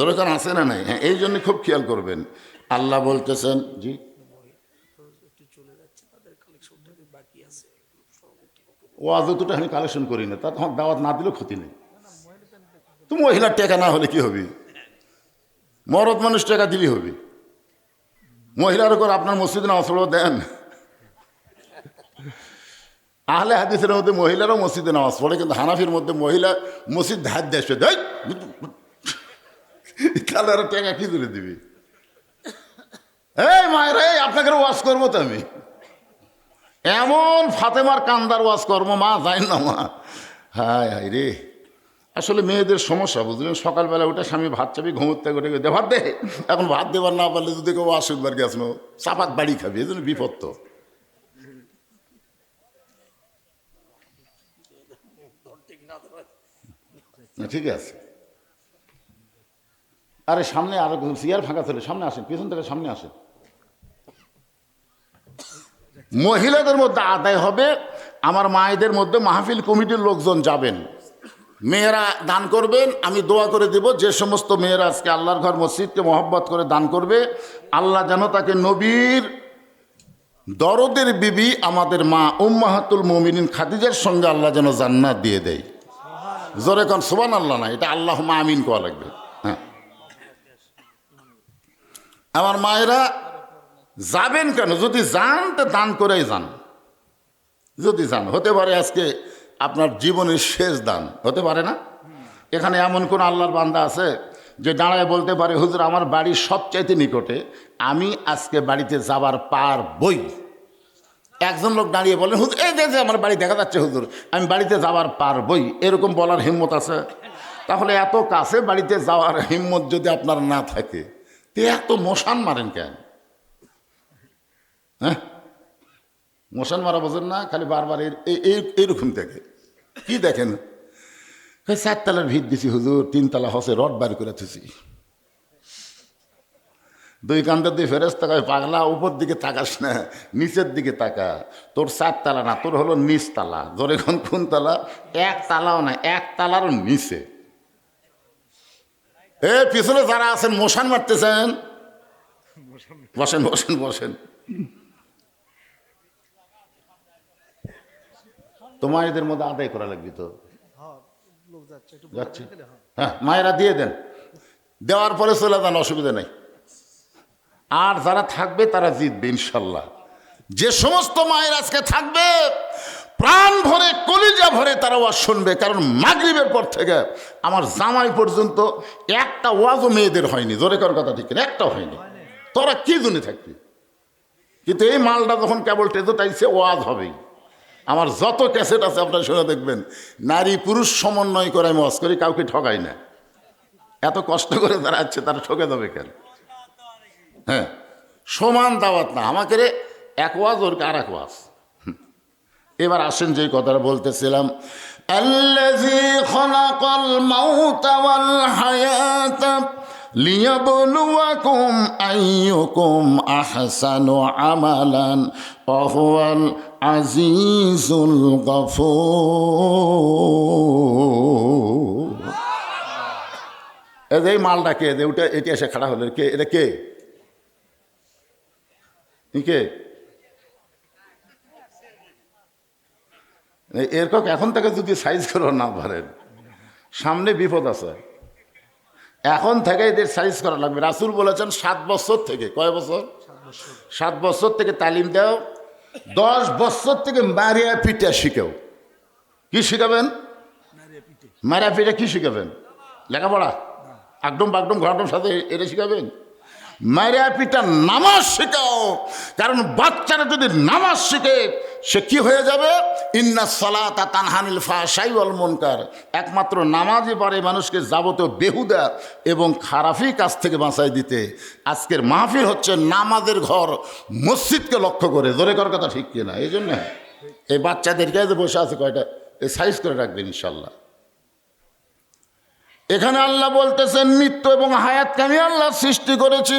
দরকার আছে না নাই? হ্যাঁ, এই জন্য খুব খেয়াল করবেন। আল্লাহ বলতেছেন, জি ও যতটা আমি কালেকশন করি না, তার তোমার দাওয়াত না দিলেও ক্ষতি নেই। তুমি মহিলার টাকা না হলে কি হবে? মরদ মানুষ টাকা দিলেই হবে। মহিলার উপর আপনার মসজিদে নামাজ পড়া দেন। আহলে হাদিসের মধ্যে মহিলারাও মসজিদে নামাজ পড়ে, কিন্তু হানাফির মধ্যে মহিলা মসজিদ হাত দেশে দেয়, তাহলে আরো টাকা কি তুলে দিবি? এই মায়ের, এই আপনাকে ওয়াজ করবো তো আমি, এমন ফাতেমার কান্দার ওয়াজ কর্ম মা যায় না মা। হায় হায় রে, আসলে মেয়েদের সমস্যা বুঝলেন। সকালবেলা উঠে স্বামী ভাত চাবি, ঘুমোতে করে দে ভাত দে, এখন ভাত দেবার না পারলে যদি কেউ আসুকবার গেছ চাপাত বাড়ি খাবি, এই জন্য বিপদ তো। ঠিক আছে, আরে সামনে আরো চেয়ার ফাঁকা ছিল, সামনে আসেন, পেছন থেকে সামনে আসেন। মহিলাদের মধ্যে আদায় হবে, আমার মায়েদের মধ্যে মাহফিল কমিটির লোকজন যাবেন, মেয়েরা দান করবেন, আমি দোয়া করে দেব যে সমস্ত মেয়েরা আজকে আল্লাহর ঘর মসজিদকে মহব্বত করে দান করবে, আল্লাহ যেন তাকে নবীর দরদের বিবি আমাদের মা উম্মাহাতুল মুমিনিন খাদিজার সঙ্গে আল্লাহ যেন জান্নাত দিয়ে দেয়। জোরে কোন সুবহানাল্লাহ না, এটা আল্লাহুম্মা আমিন কোয়া লাগবে। হ্যাঁ, আমার মায়েরা যাবেন কেন? যদি যান তো দান করেই যান। যদি যান, হতে পারে আজকে আপনার জীবনের শেষ দান, হতে পারে না? এখানে এমন কোন আল্লাহর বান্দা আছে যে দাঁড়ায় বলতে পারে, হুজুর আমার বাড়ির সবচাইতে নিকটে, আমি আজকে বাড়িতে যাবার পারবই? একজন লোক দাঁড়িয়ে বলেন, হুজুর এই যে আমার বাড়ি দেখা যাচ্ছে হুজুর, আমি বাড়িতে যাবার পারবই, এরকম বলার হিম্মত আছে? তাহলে এত কাছে বাড়িতে যাওয়ার হিম্মত যদি আপনার না থাকে, তে এত মশান মারেন কেন? হ্যাঁ, মশান মারা বোঝেন না, খালি বারবার এইরকম দেখে। কি দেখেন? 4 তলার ভিত দিছি হুজুর, 3 তলা হসে রড বার করে থুছি। 2 কান্দার দিয়ে ফেরেশতা কয়, পাগলা উপর দিকে তাকাস না, নিচের দিকে তাকা। তোর 4 তলা না, তোর হলো নিচ তালা। ধরে কোন তালা? 1 তালাও না, 1 তালারও নিচে। পিছনে যারা আছেন মশান মারতেছেন, বসেন বসেন বসেন। তোমার এদের মধ্যে আদায় করা লাগবে তো। যাচ্ছে, হ্যাঁ, মায়েরা দিয়ে দেন, দেওয়ার পরে চলে যান, অসুবিধা নেই। আর যারা থাকবে তারা জিতবে ইনশাল্লাহ। যে সমস্ত মায়ের আজকে থাকবে, প্রাণ ভরে কলিজা ভরে তারা ওয়াজ শুনবে। কারণ মাগরিবের পর থেকে আমার জামাই পর্যন্ত একটা ওয়াজও মেয়েদের হয়নি। জোরে কর কথা ঠিক, একটাও হয়নি। তোরা কি জন্য থাকবি? কিন্তু এই মালটা যখন কেবল টেজো টাইছে, ওয়াজ হবেই। আমার যত ক্যাসেট আছে আপনারা শুনে দেখবেন, নারী পুরুষ সমন্বয় করে আমি ওয়াজ করি, কাউকে ঠকাই না। এত কষ্ট করে যারা আছে তারা ঠকে যাবে কেন? হ্যাঁ, সমান দাওয়াত না, আমাকে রে এক ওয়াজ ওর আর এক ওয়াজ। এবার আসেন যে কথাটা বলতেছিলাম, আল্লাযী খালাকাল মাউতা ওয়াল হায়াতা লিয়াবলুয়াকুম আইয়ুকুম আহসানু আমালান ওয়া হুয়াল আজিজুল গফুর। এই মালটা কে? এটা এসে খাড়া হলো, কে এটা? কে কে? এরকম এখন থেকে যদি সাইজ করে না পারেন, সামনে বিপদ আছে। এখন থেকে এদের সাইজ করা লাগবে। রাসূল বলেছেন 7 বছর থেকে, কয় বছর? 7 বছর থেকে তালিম দাও, 10 বছর থেকে মারিয়া পিঠা শিখাও। কি শিখাবেন? মারিয়া পিঠা কি শিখাবেন? লেখাপড়া একদম বাগডম ঘটম সাথে এটা শিখাবেন? মারিয়া পিঠা নামাজ শেখাও। কারণ বাচ্চারা যদি নামাজ শিখে, সে কি হয়ে যাবে? ইন্না সালাতা তানহানিল ফাহশাই ওয়াল মুনকার। একমাত্র নামাজই পারে মানুষকে যাবতীয় বেহুদা এবং খারাপি কাজ থেকে বাঁচাই দিতে। আজকের মাহফিল হচ্ছে নামাজের ঘর, মসজিদকে লক্ষ্য করে। জোরে কর কথা ঠিক কিনা? এই জন্য এই বাচ্চাদেরকে যে বসে আছে কয়টা, এই সাইজ করে রাখবেন ইনশাল্লাহ। এখানে আল্লাহ বলতেছেন, মৃত্যু এবং হায়াতকে আমি আল্লাহ সৃষ্টি করেছি।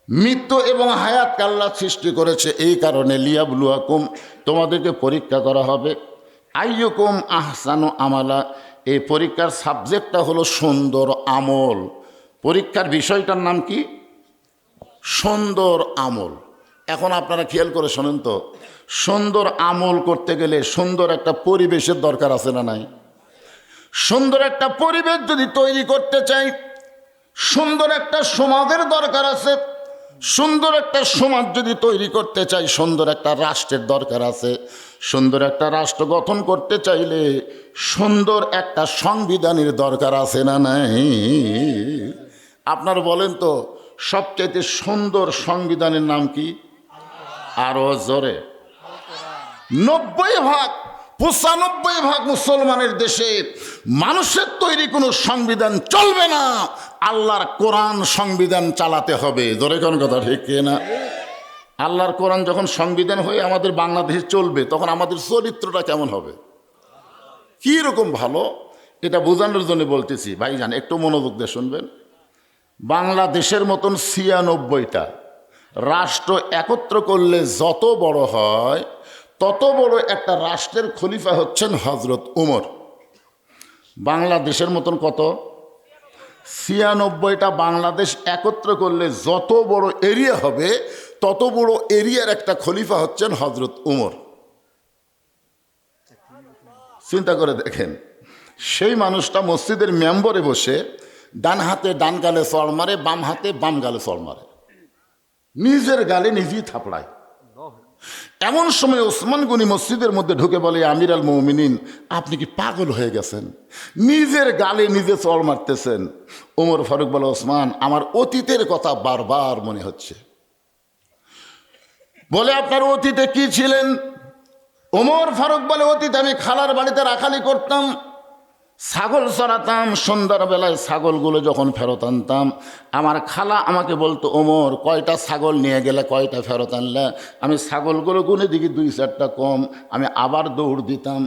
মৃত্যু এবং হায়াতকে আল্লাহ সৃষ্টি করেছে এই কারণে, লিয়াবলুয়াকুম, তোমাদেরকে পরীক্ষা করা হবে। আইয়ুকুম আহসানু আমালা, এই পরীক্ষার সাবজেক্টটা হলো সুন্দর আমল। পরীক্ষার বিষয়টার নাম কি? সুন্দর আমল। এখন আপনারা খেয়াল করে শোনেন তো, সুন্দর আমল করতে গেলে সুন্দর একটা পরিবেশের দরকার আছে না নাই? সুন্দর একটা পরিবেশ যদি তৈরি করতে চাই, সুন্দর একটা সমাজের দরকার আছে। সুন্দর একটা সমাজ যদি তৈরি করতে চাই, সুন্দর একটা রাষ্ট্রের দরকার আছে। সুন্দর একটা রাষ্ট্র গঠন করতে চাইলে সুন্দর একটা সংবিধানের দরকার আছে না নাই? আপনার বলেন তো, সবচাইতে সুন্দর সংবিধানের নাম কি? আরো জোরে। 95% মুসলমানের দেশে মানুষের তৈরি কোনো সংবিধান চলবে না, আল্লাহর কোরআন সংবিধান চালাতে হবে। জোরে কোন কথা ঠিক না? আল্লাহর কোরআন যখন সংবিধান হয়ে আমাদের বাংলাদেশে চলবে, তখন আমাদের চরিত্রটা কেমন হবে, কি রকম ভালো, এটা বোঝানোর জন্য বলতেছি। ভাইজান একটু মনোযোগ দিয়ে শুনবেন। বাংলাদেশের মতন 96টা রাষ্ট্র একত্র করলে যত বড় হয়, তত বড় একটা রাষ্ট্রের খলিফা হচ্ছেন হজরত উমর। বাংলাদেশের মতন কত? 96টা বাংলাদেশ একত্র করলে যত বড় এরিয়া হবে, তত বড় এরিয়ার একটা খলিফা হচ্ছেন হজরত উমর। চিন্তা করে দেখেন, সেই মানুষটা মসজিদের মেম্বরে বসে ডান হাতে ডান গালে চড় মারে, বাম হাতে বাম গালে চড় মারে, নিজের গালে নিজেই থাপড়ায়। এমন সময় ওসমান গনি মসজিদের মধ্যে ঢুকে বলে, আমির আল মুমিনিন, আপনি কি পাগল হয়ে গেছেন? নিজের গালে নিজে চড় মারতেছেন। ওমর ফারুক বলে, ওসমান, আমার অতীতের কথা বারবার মনে হচ্ছে। বলে, আপনার অতীতে কি ছিলেন? ওমর ফারুক বলে, অতীতে আমি খালার বাড়িতে রাখালি করতাম। ছাগল চড়াতাম, সন্ধ্যাবেলায় ছাগলগুলো যখন ফেরত আনতাম, আমার খালা আমাকে বলতো, ওমর কয়টা ছাগল নিয়ে গেলে, কয়টা ফেরত আনলে? আমি ছাগলগুলো গুনে দেখি 2-4টা কম, আমি আবার দৌড় দিতাম।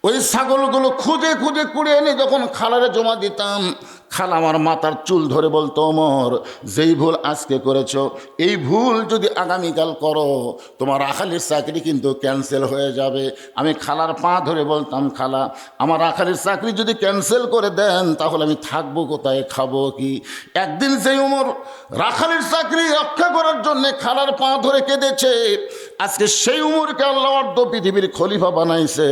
ওই ছাগলগুলো খুঁজে খুঁজে কুড়ে এনে যখন খালারে জমা দিতাম, খালা আমার মাথার চুল ধরে বলতো, ওমর যেই ভুল আজকে করেছ, এই ভুল যদি আগামীকাল করো, তোমার রাখালির চাকরি কিন্তু ক্যান্সেল হয়ে যাবে। আমি খালার পা ধরে বলতাম, খালা আমার রাখালির চাকরি যদি ক্যান্সেল করে দেন, তাহলে আমি থাকবো কোথায়, খাবো কি? একদিন সেই ওমর রাখালির চাকরি রক্ষা করার জন্যে খালার পা ধরে কেঁদেছে, আজকে সেই উমরকে আল্লাহ অর্ধ পৃথিবীর খলিফা বানাইছে।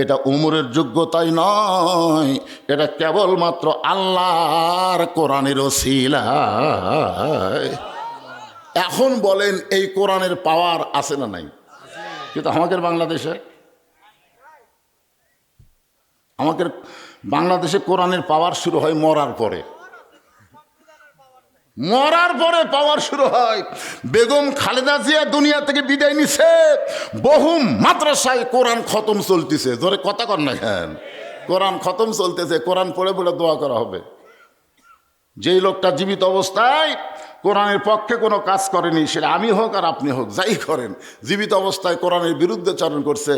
এটা উমরের যোগ্যতাই নয়, এটা কেবলমাত্র আল্লাহর কোরআনের ওসিলা। এখন বলেন এই কোরআনের পাওয়ার আছে না নাই? কিন্তু আমাদের বাংলাদেশে কোরআনের পাওয়ার শুরু হয় মরার পরে। পাওয়ার শুরু হয়। বেগম খালেদা জিয়া দুনিয়া থেকে বিদায় নিছে, বহু মাদ্রাসায় কোরআন খতম চলতেছে। ধরে কথা কর না কেন? কোরআন খতম চলতেছে, কোরআন পড়ে পড়ে দোয়া করা হবে। যেই লোকটা জীবিত অবস্থায় কোরআনের পক্ষে কোনো কাজ করেনি, সেটা আমি হোক আর আপনি হোক, যাই করেন, জীবিত অবস্থায় কোরআনের বিরুদ্ধে চারণ করছে,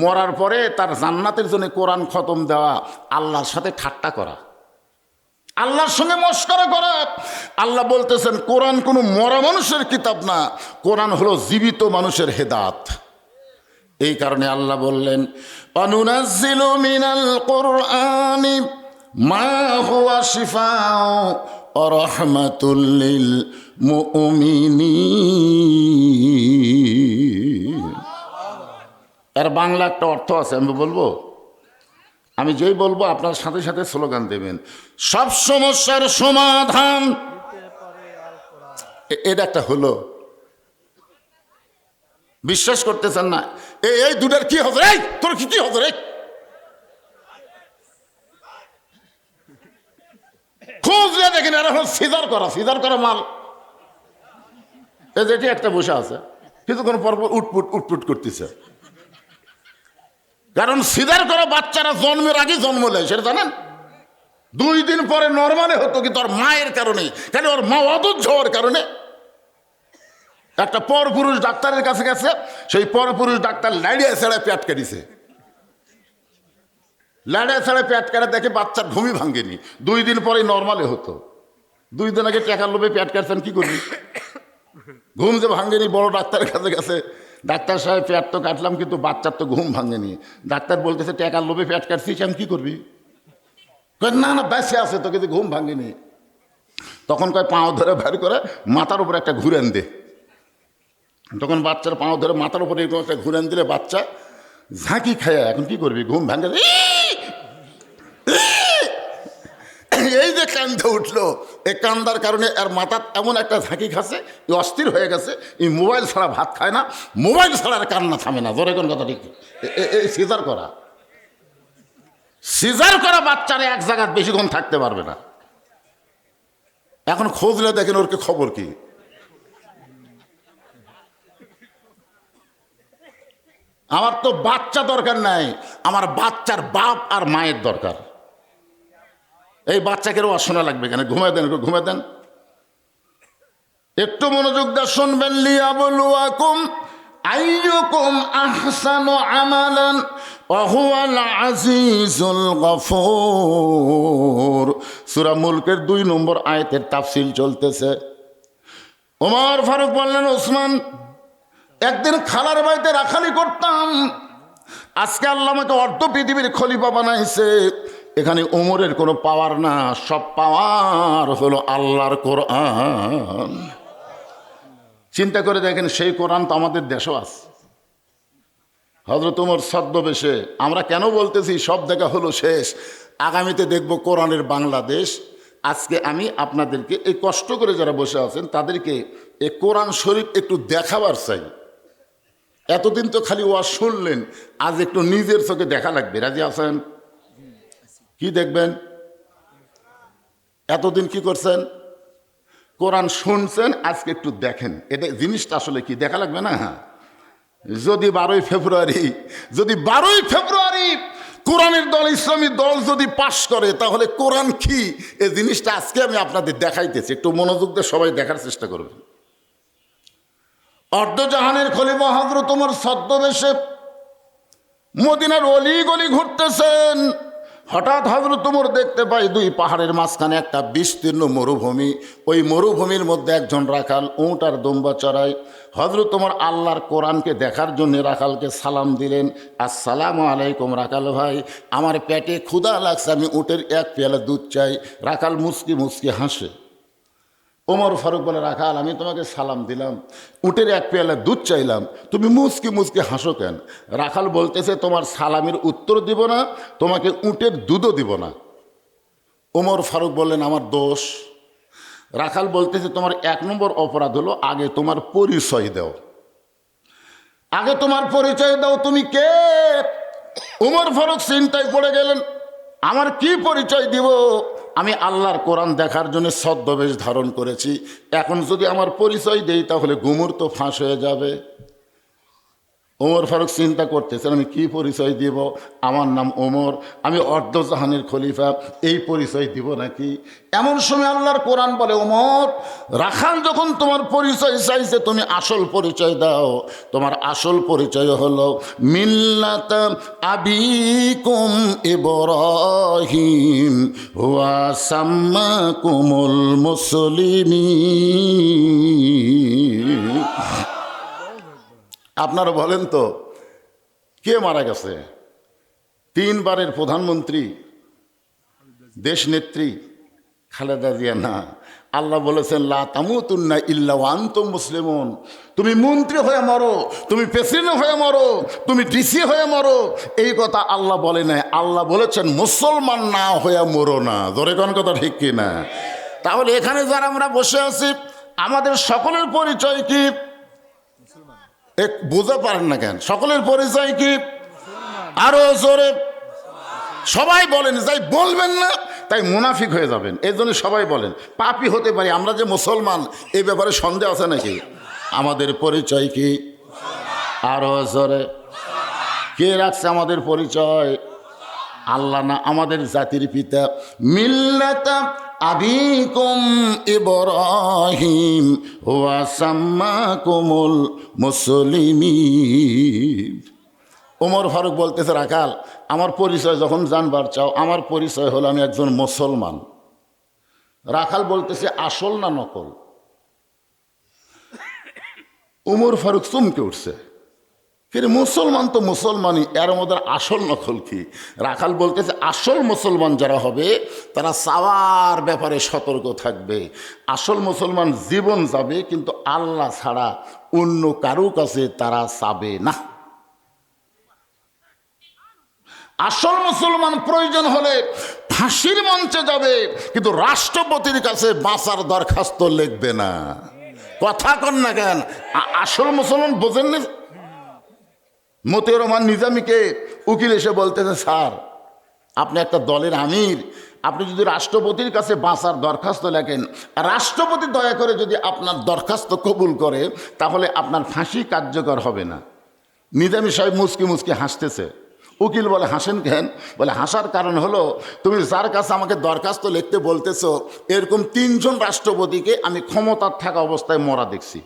মরার পরে তার জান্নাতের জন্য কোরআন খতম দেওয়া আল্লাহর সাথে ঠাট্টা করা, আল্লাহর সঙ্গে মস্করা করা। আল্লাহ বলতেছেন কোরআন কোনো মরা মানুষের কিতাব না, কোরআন হলো জীবিত মানুষের হেদাত। এই কারণে আল্লাহ বললেন, অনুনাজ্জিলু মিনাল কুরআনি মা হুয়া শিফাউ ওয়া রাহমাতুল লিল মুমিনিন। এর বাংলা একটা অর্থ আছে, আমি বলবো? আমি যেই বলবো আপনার সাথে সাথে স্লোগান দেবেন, সব সমস্যার সমাধান। এটা একটা হলো, বিশ্বাস করতেছেন না? এই দুটার কি হবে? এই তোর কি হবে রে? খুঁজলে দেখেন এরা হল সিজার করা মাল। এই যেটি একটা বসে আছে, কিছুক্ষণ পর উটপুট করতেছে। কারণ সিজার করা বাচ্চারা জন্মের আগে জন্ম নেয়, সেটা জানেন? 2 দিন পরে নর্মালে হতো, কিন্তু ওর মায়ের কারণে, কেন ওর মা অধৈর্য হওয়ার কারণে একটা পরপুরুষ ডাক্তারের কাছে গেছে, সেই পরপুরুষ ডাক্তার লাড়িয়ে ছেড়ে পেট কেটেছে। লাড়িয়ে ছেড়ে পেট কেটে দেখে বাচ্চার ঘুমই ভাঙেনি, 2 দিন পরে নর্মালে হতো। 2 দিন আগে টাকার লোভে পেট কাটছেন, কি করবি? ঘুম যে ভাঙেনি, বড় ডাক্তারের কাছে গেছে, ডাক্তার সাহেব পেট তো কাটলাম, কিন্তু বাচ্চার তো ঘুম ভাঙেনি। ডাক্তার বলতেছে টাকার লোভে পেট কাটছিস, আমি কি করবি? না না বেঁচে আছে তো, কিন্তু ঘুম ভাঙেনি। তখন কয় পাও ধরে বের করে মাথার উপরে একটা ঘুরেন দে। তখন বাচ্চার পাও ধরে মাথার উপরে এরকম একটা ঘুরেন দিলে বাচ্চা ঝাঁকি খায়। এখন কি করবি? ঘুম ভাঙে, এই যে কান্দে উঠলো, এই কান্দার কারণে এর মাথার এমন একটা ঝাঁকি খাচ্ছে, অস্থির হয়ে গেছে। এই মোবাইল ছাড়া ভাত খায় না, মোবাইল ছাড়া আর কান্না থামে না। ধরে কোন কথা ঠিক? এই সিজার করা বাচ্চারা এক জায়গায় বেশিক্ষণ থাকতে পারবে না। এখন খোঁজলে দেখেন ওর খবর কি। আমার তো বাচ্চা দরকার নাই, আমার বাচ্চার বাপ আর মায়ের দরকার। এই বাচ্চাকে শোনা লাগবে কেন? ঘুমিয়ে দেন। একটু মনোযোগ দিয়ে শুনবেন। লিয়াবলুয়াকুম আইয়ুকুম আহসানু আমালান ওয়া হুয়াল আজিজুল গফুর। সূরা মুলকের 2 নম্বর আয়াতের তাফসীর চলতেছে। ওমর ফারুক বললেন, ওসমান, একদিন খালার বাড়িতে রাখালি করতাম, আজকে আল্লাহ আমাকে অর্ধ পৃথিবীর খলিফা বানাইছে। এখানে ওমরের কোনো পাওয়ার না, সব পাওয়ার হলো আল্লাহর কোরআন। চিন্তা করে দেখেন, সেই কোরআন তো আমাদের দেশও আছে। হযরত ওমর ছদ্মবেশে, আমরা কেন বলতেছি সব দেখা হলো শেষ, আগামীতে দেখব কোরআনের বাংলাদেশ। আজকে আমি আপনাদেরকে এই কষ্ট করে যারা বসে আছেন তাদেরকে এই কোরআন শরীফ একটু দেখাবার চাই। এতদিন তো খালি ওয়াজ শুনলেন, আজ একটু নিজের চোখে দেখা লাগবে। রাজি আছেন? কি দেখবেন? এতদিন কি করছেন? কোরআন শুনছেন, আজকে একটু দেখেন এটা জিনিসটা আসলে কি। দেখা লাগবে না? যদি 12ই ফেব্রুয়ারি কোরআনের দল, ইসলামী দল যদি পাশ করে তাহলে কোরআন কি, এই জিনিসটা আজকে আমি আপনাদের দেখাইতেছি। একটু মনোযোগ দিয়ে সবাই দেখার চেষ্টা করবেন। অর্ধজাহানের খলিফা হযরত ওমর ছদ্মবেশে মদিনার অলি গলি ঘুরতেছেন। হঠাৎ হযরত ওমর দেখতে পাই দুই পাহাড়ের মাঝখানে একটা বিস্তীর্ণ মরুভূমি। ওই মরুভূমির মধ্যে একজন রাখাল উট আর দুম্বা চড়ায়। হযরত ওমর আল্লাহর কোরআনকে দেখার জন্য রাখালকে সালাম দিলেন, আসসালামু আলাইকুম রাখাল ভাই, আমার পেটে ক্ষুধা লাগছে, আমি উটের এক পেয়ালা দুধ চাই। রাখাল মুচকি মুচকি হাসে। ওমর ফারুক বলে, রাখাল আমি তোমাকে সালাম দিলাম, উটের এক পেয়ালা দুধ চাইলাম, তুমি মুচকি মুচকি হাসো কেন? রাখাল বলতেছে, তোমার সালামের উত্তর দিব না, তোমাকে উটের দুধও দিব না। ওমর ফারুক বললেন, আমার দোষ। রাখাল বলতেছে, তোমার এক নম্বর অপরাধ হলো আগে তোমার পরিচয় দাও, আগে তোমার পরিচয় দাও, তুমি কে? ওমর ফারুক চিন্তায় পড়ে গেলেন, আমার কি পরিচয় দিব? আমি আল্লাহর কোরআন দেখার জন্য ছদ্মবেশ ধারণ করেছি, এখন যদি আমার পরিচয় দেই তাহলে গুমর তো ফাঁস হয়ে যাবে। ওমর ফারুক চিন্তা করতেছেন, আমি কি পরিচয় দিব? আমার নাম ওমর, আমি অর্ধজাহানের খলিফা, এই পরিচয় দিব নাকি? এমন সময় আল্লাহর কোরআন বলে, ওমর, রাখাল যখন তোমার পরিচয় চাইছে তুমি আসল পরিচয় দাও। তোমার আসল পরিচয় হলো মিল্লাত আবিকুম ইব্রাহিম হুয়া সাম্মাকুমুল মুসলিমিন। আপনারা বলেন তো, কে মারা গেছে? 3 বারের প্রধানমন্ত্রী, দেশ নেত্রী খালেদা জিয়া না। আল্লাহ বলেছেন, লা তামুতুন্না ইল্লা ওয়া আনতুম মুসলিমুন। তুমি মন্ত্রী হয়ে মরো, তুমি প্রেসিডেন্ট হয়ে মরো, তুমি ডিসি হয়ে মরো, এই কথা আল্লাহ বলে নাই। আল্লাহ বলেছেন মুসলমান না হয়ে মরো না। জোরে কোন কথা ঠিক কি না? তাহলে এখানে যারা আমরা বসে আছি, আমাদের সকলের পরিচয় কি? বুঝতে পারেন না কেন? সকলের পরিচয় কি? আরো জোরে সবাই বলেন। যাই বলবেন না তাই মুনাফিক হয়ে যাবেন, এই জন্য সবাই বলেন। পাপী হতে পারি, আমরা যে মুসলমান এই ব্যাপারে সন্দেহ আছে নাকি? আমাদের পরিচয় কি? আরো জোরে। কে রাখছে আমাদের পরিচয়? আল্লাহ না, আমাদের জাতির পিতা। মিল্লাতা আবিকুম ইব্রাহিম ওয়া সাম্মাকুমুল মুসলিমিন। ওমর ফারুক বলতেছে, রাখাল আমার পরিচয় যখন জানবার চাও, আমার পরিচয় হলো আমি একজন মুসলমান। রাখাল বলতেছে, আসল না নকল? ওমর ফারুক চমকে উঠছে, কিন্তু মুসলমান তো মুসলমানই, এর মধ্যে আসল নকল কি? রাখাল বলতেছে, আসল মুসলমান যারা হবে তারা চাওয়ার ব্যাপারে সতর্ক থাকবে। আসল মুসলমান জীবন যাবে, কিন্তু আল্লাহ ছাড়া অন্য কারো কাছে তারা চাবে না। আসল মুসলমান প্রয়োজন হলে ফাঁসির মঞ্চে যাবে, কিন্তু রাষ্ট্রপতির কাছে বাঁচার দরখাস্ত লিখবে না। কথা কন না কেন? আসল মুসলমান বোঝেন না? মতিউর রহমান নিজামীকে উকিল এসে বলতেছে, স্যার আপনি একটা দলের আমির, আপনি যদি রাষ্ট্রপতির কাছে বাঁচার দরখাস্ত লেখেন, রাষ্ট্রপতি দয়া করে যদি আপনার দরখাস্ত কবুল করে তাহলে আপনার ফাঁসি কার্যকর হবে না। নিজামী সাহেব মুচকি মুচকি হাসতেছে। উকিল বলে, হাসেন কেন? বলে, হাসার কারণ হলো তুমি যার কাছে আমাকে দরখাস্ত লিখতে বলতেছো, এরকম 3 জন রাষ্ট্রপতিকে আমি ক্ষমতার থাকা অবস্থায় মরা দেখছি।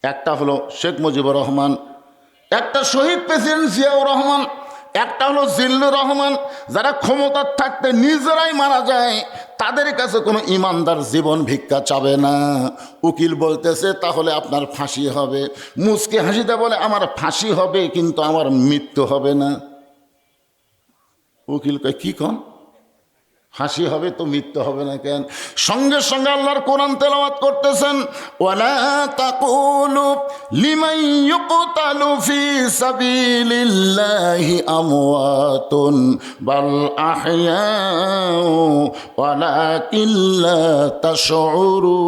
একটা হলো শেখ মুজিবুর রহমান, একটা শহীদ প্রেসিডেন্ট জিয়াউর রহমান, একটা হলো জিল্লুর রহমান, যারা ক্ষমতার থাকতে নিজেরাই মারা যায়। তাদের কাছে কোনো ইমানদার জীবন ভিক্ষা চাবে না। উকিল বলতেছে, তাহলে আপনার ফাঁসি হবে। মুচকে হাসিতে বলে, আমার ফাঁসি হবে কিন্তু আমার মৃত্যু হবে না। উকিল কয়, কি কন? ফাঁসি হবে তো মৃত্যু হবে না কেন? সঙ্গে সঙ্গে আল্লাহর কোরআন তেলাওয়াত করতেছেন, ওয়ালা তাকুলু লিমান ইউকতালু ফি সাবিলিল্লাহি আমওয়াতুন বাল আহইয়াউ ওয়ালাকিন লা তাশউরুন।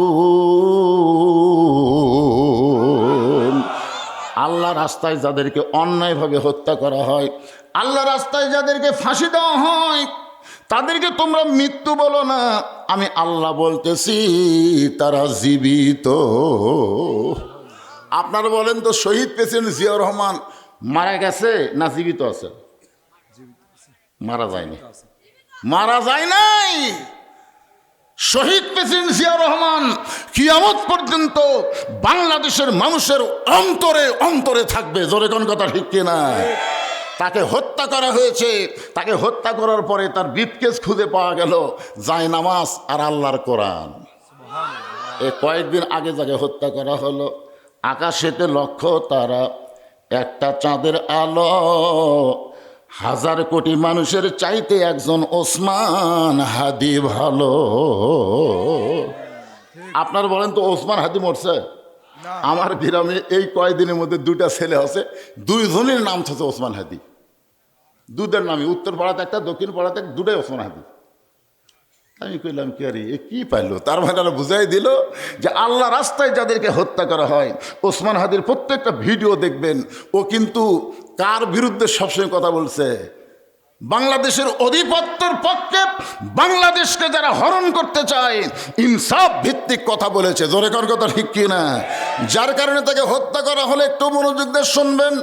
আল্লাহ রাস্তায় যাদেরকে অন্যায়ভাবে হত্যা করা হয়, আল্লাহ রাস্তায় যাদেরকে ফাঁসি দেওয়া হয়, তাদেরকে তোমরা মৃত্যু বলো না, আমি আল্লাহ বলতেছি তারা জীবিত। আপনারা বলেন তো, শহীদ প্রেসিডেন্ট জিয়াউর রহমান মারা গেছে না জীবিত আছে? মারা যায়নি, মারা যায় নাই। শহীদ প্রেসিডেন্ট জিয়া রহমান কিয়ামত পর্যন্ত বাংলাদেশের মানুষের অন্তরে অন্তরে থাকবে। জোরে কোন কথা ঠিক কিনা? তাকে হত্যা করা হয়েছে, তাকে হত্যা করার পরে তার ব্রিফকেস খুঁজে পাওয়া গেল, যায় নামাজ আর আল্লাহর কোরআন। এ কয়েকদিন আগে যাকে হত্যা করা হলো, আকাশেতে লক্ষ্য তারা, একটা চাঁদের আলো, হাজার কোটি মানুষের চাইতে একজন ওসমান হাদি ভালো। আপনার বলেন তো ওসমান হাদি মরছে? আমার গ্রামে এই কয়েকদিনের মধ্যে দুটা ছেলে আছে, দুইজনের নাম হচ্ছে ওসমান হাদি। দুধের নামে, উত্তর পাড়াতে একটা, দক্ষিণ পাড়াতে একটা, দুটাই ওসমান হাদি। আমি কইলাম কি আরে এ কি পাইলো? তার মানে বুঝাই দিল যে আল্লাহ রাস্তায় যাদেরকে হত্যা করা হয়, ওসমান হাদির প্রত্যেকটা ভিডিও দেখবেন, ও কিন্তু কার বিরুদ্ধে সবসময় কথা বলছে? বাংলাদেশের অধিপত্যের পক্ষে, বাংলাদেশকে যারা হরণ করতে চায়, ইনসাফ ভিত্তিক কথা বলেছে। জোরে কর কথা ঠিক কিনা? যার কারণে তাকে হত্যা করা হলে একটু মনোযোগ দিয়ে শুনবেন।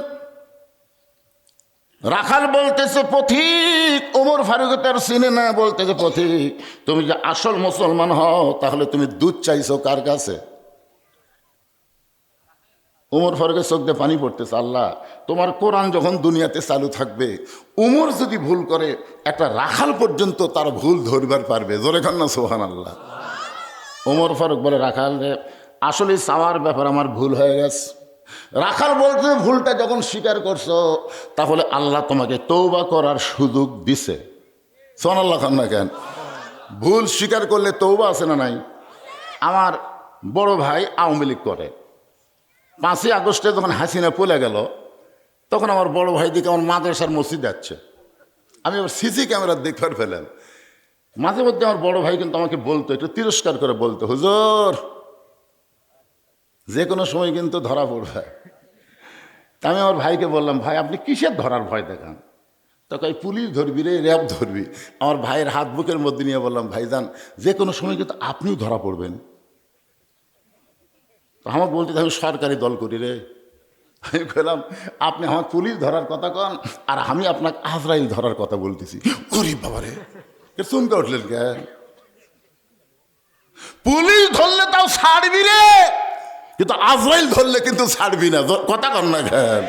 রাখাল বলতেছে পথিক, ওমর ফারুক তার চিনে না, বলতেছে পথিক তুমি যে আসল মুসলমান হও তাহলে তুমি দুধ চাইছো কার কাছে? ওমর ফারুকের চোখ দিয়ে পানি পড়তেছে, আল্লাহ তোমার কোরআন যখন দুনিয়াতে চালু থাকবে, ওমর যদি ভুল করে একটা রাখাল পর্যন্ত তার ভুল ধরবার পারবে। জোরে কান্না সুবহানাল্লাহ। ওমর ফারুক বলে রাখাল রে, আসলে চাওয়ার ব্যাপার আমার ভুল হয়ে গেছে। রাখাল বলতে ভুলটা যখন স্বীকার করছো তাহলে আল্লাহ তোমাকে তওবা করার সুযোগ দিছে। সুবহানাল্লাহ খান না কেন? ভুল স্বীকার করলে তওবা আছে না নাই? আমার বড় ভাই আওয়ামী লীগ করে, 5ই আগস্টে যখন হাসিনা পলে গেল তখন আমার বড় ভাই দিকে আমার মাদ্রাসার মসজিদ যাচ্ছে, আমি আবার সিসি ক্যামেরা দেখবার ফেলেন। মাঝে মধ্যে আমার বড় ভাই কিন্তু আমাকে বলতো, একটু তিরস্কার করে বলতো, হুজুর যে কোনো সময় কিন্তু ধরা পড়বে। তা আমি আমার ভাইকে বললাম, ভাই আপনি কিসের ধরার ভয় দেখান? তখন পুলিশ ধরবি রে, র্যাব ধরবি। আমার ভাইয়ের হাত বুকের মধ্যে নিয়ে বললাম, ভাইজান যে কোনো সময় কিন্তু আপনিও ধরা পড়বেন। তো আমাকে বলতে আমি সরকারি দল করি রে। আমি বললাম আপনি আমার পুলিশ ধরার কথা কন, আর আমি আপনাকে আজরাইল ধরার কথা বলতেছি। ওরে বাবারে, চমকে উঠলেন কে? পুলিশ ধরলে তাও ছাড়বি রে, কিন্তু আজরাইল ধরলে কিন্তু ছাড়বি না। কথা কন না কেন?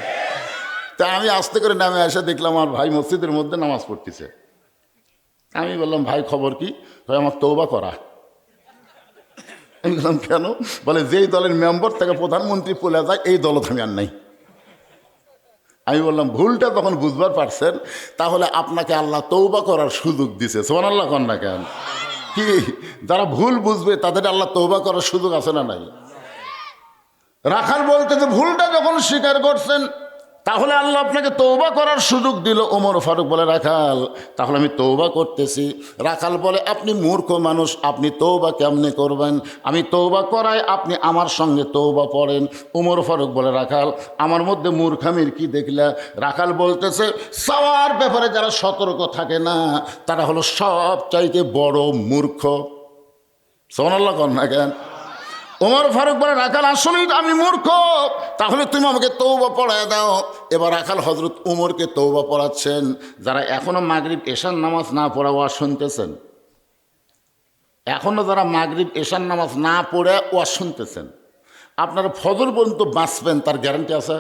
তা আমি আস্তে করে নামে এসে দেখলাম আমার ভাই মসজিদের মধ্যে নামাজ পড়তেছে। আমি বললাম, ভাই খবর কি? ভাই আমার তওবা করা। আমি বললাম কেন? বলে যেই দলের মেম্বার থেকে প্রধানমন্ত্রী পলে যায় এই দলত আমি আর নাই। আমি বললাম ভুলটা তখন বুঝবার পারছেন, তাহলে আপনাকে আল্লাহ তওবা করার সুযোগ দিছে। সুবহানাল্লাহ কন না কেন? কি যারা ভুল বুঝবে তাদের আল্লাহ তওবা করার সুযোগ আছে না নাই? রাখাল বলতে যে ভুলটা যখন স্বীকার করছেন তাহলে আল্লাহ আপনাকে তওবা করার সুযোগ দিল। ওমর ফারুক বলে, রাখাল তাহলে আমি তওবা করতেছি। রাখাল বলে, আপনি মূর্খ মানুষ, আপনি তওবা কেমনে করবেন? আমি তওবা করাই, আপনি আমার সঙ্গে তওবা পড়েন। ওমর ফারুক বলে, রাখাল আমার মধ্যে মূর্খামির কি দেখলা? রাখাল বলতেছে, চাওয়ার ব্যাপারে যারা সতর্ক থাকে না তারা হলো সব চাইতে বড় মূর্খ। সুবহানাল্লাহ কন না কেন? ওমর ফারুক বলে, রাখাল আসলেই আমি মূর্খ, তাহলে তুমি আমাকে তওবা পড়ায় দাও। এবার রাখাল হজরত উমরকে তওবা পড়াচ্ছেন। যারা এখনো মাগরিব এশার নামাজ না পড়া ওয়াজ শুনতেছেন, এখনো যারা মাগরিব এশার নামাজ না পড়ে ওয়াজ শুনতেছেন, আপনারা ফজর পর্যন্ত বাঁচবেন তার গ্যারান্টি আছে?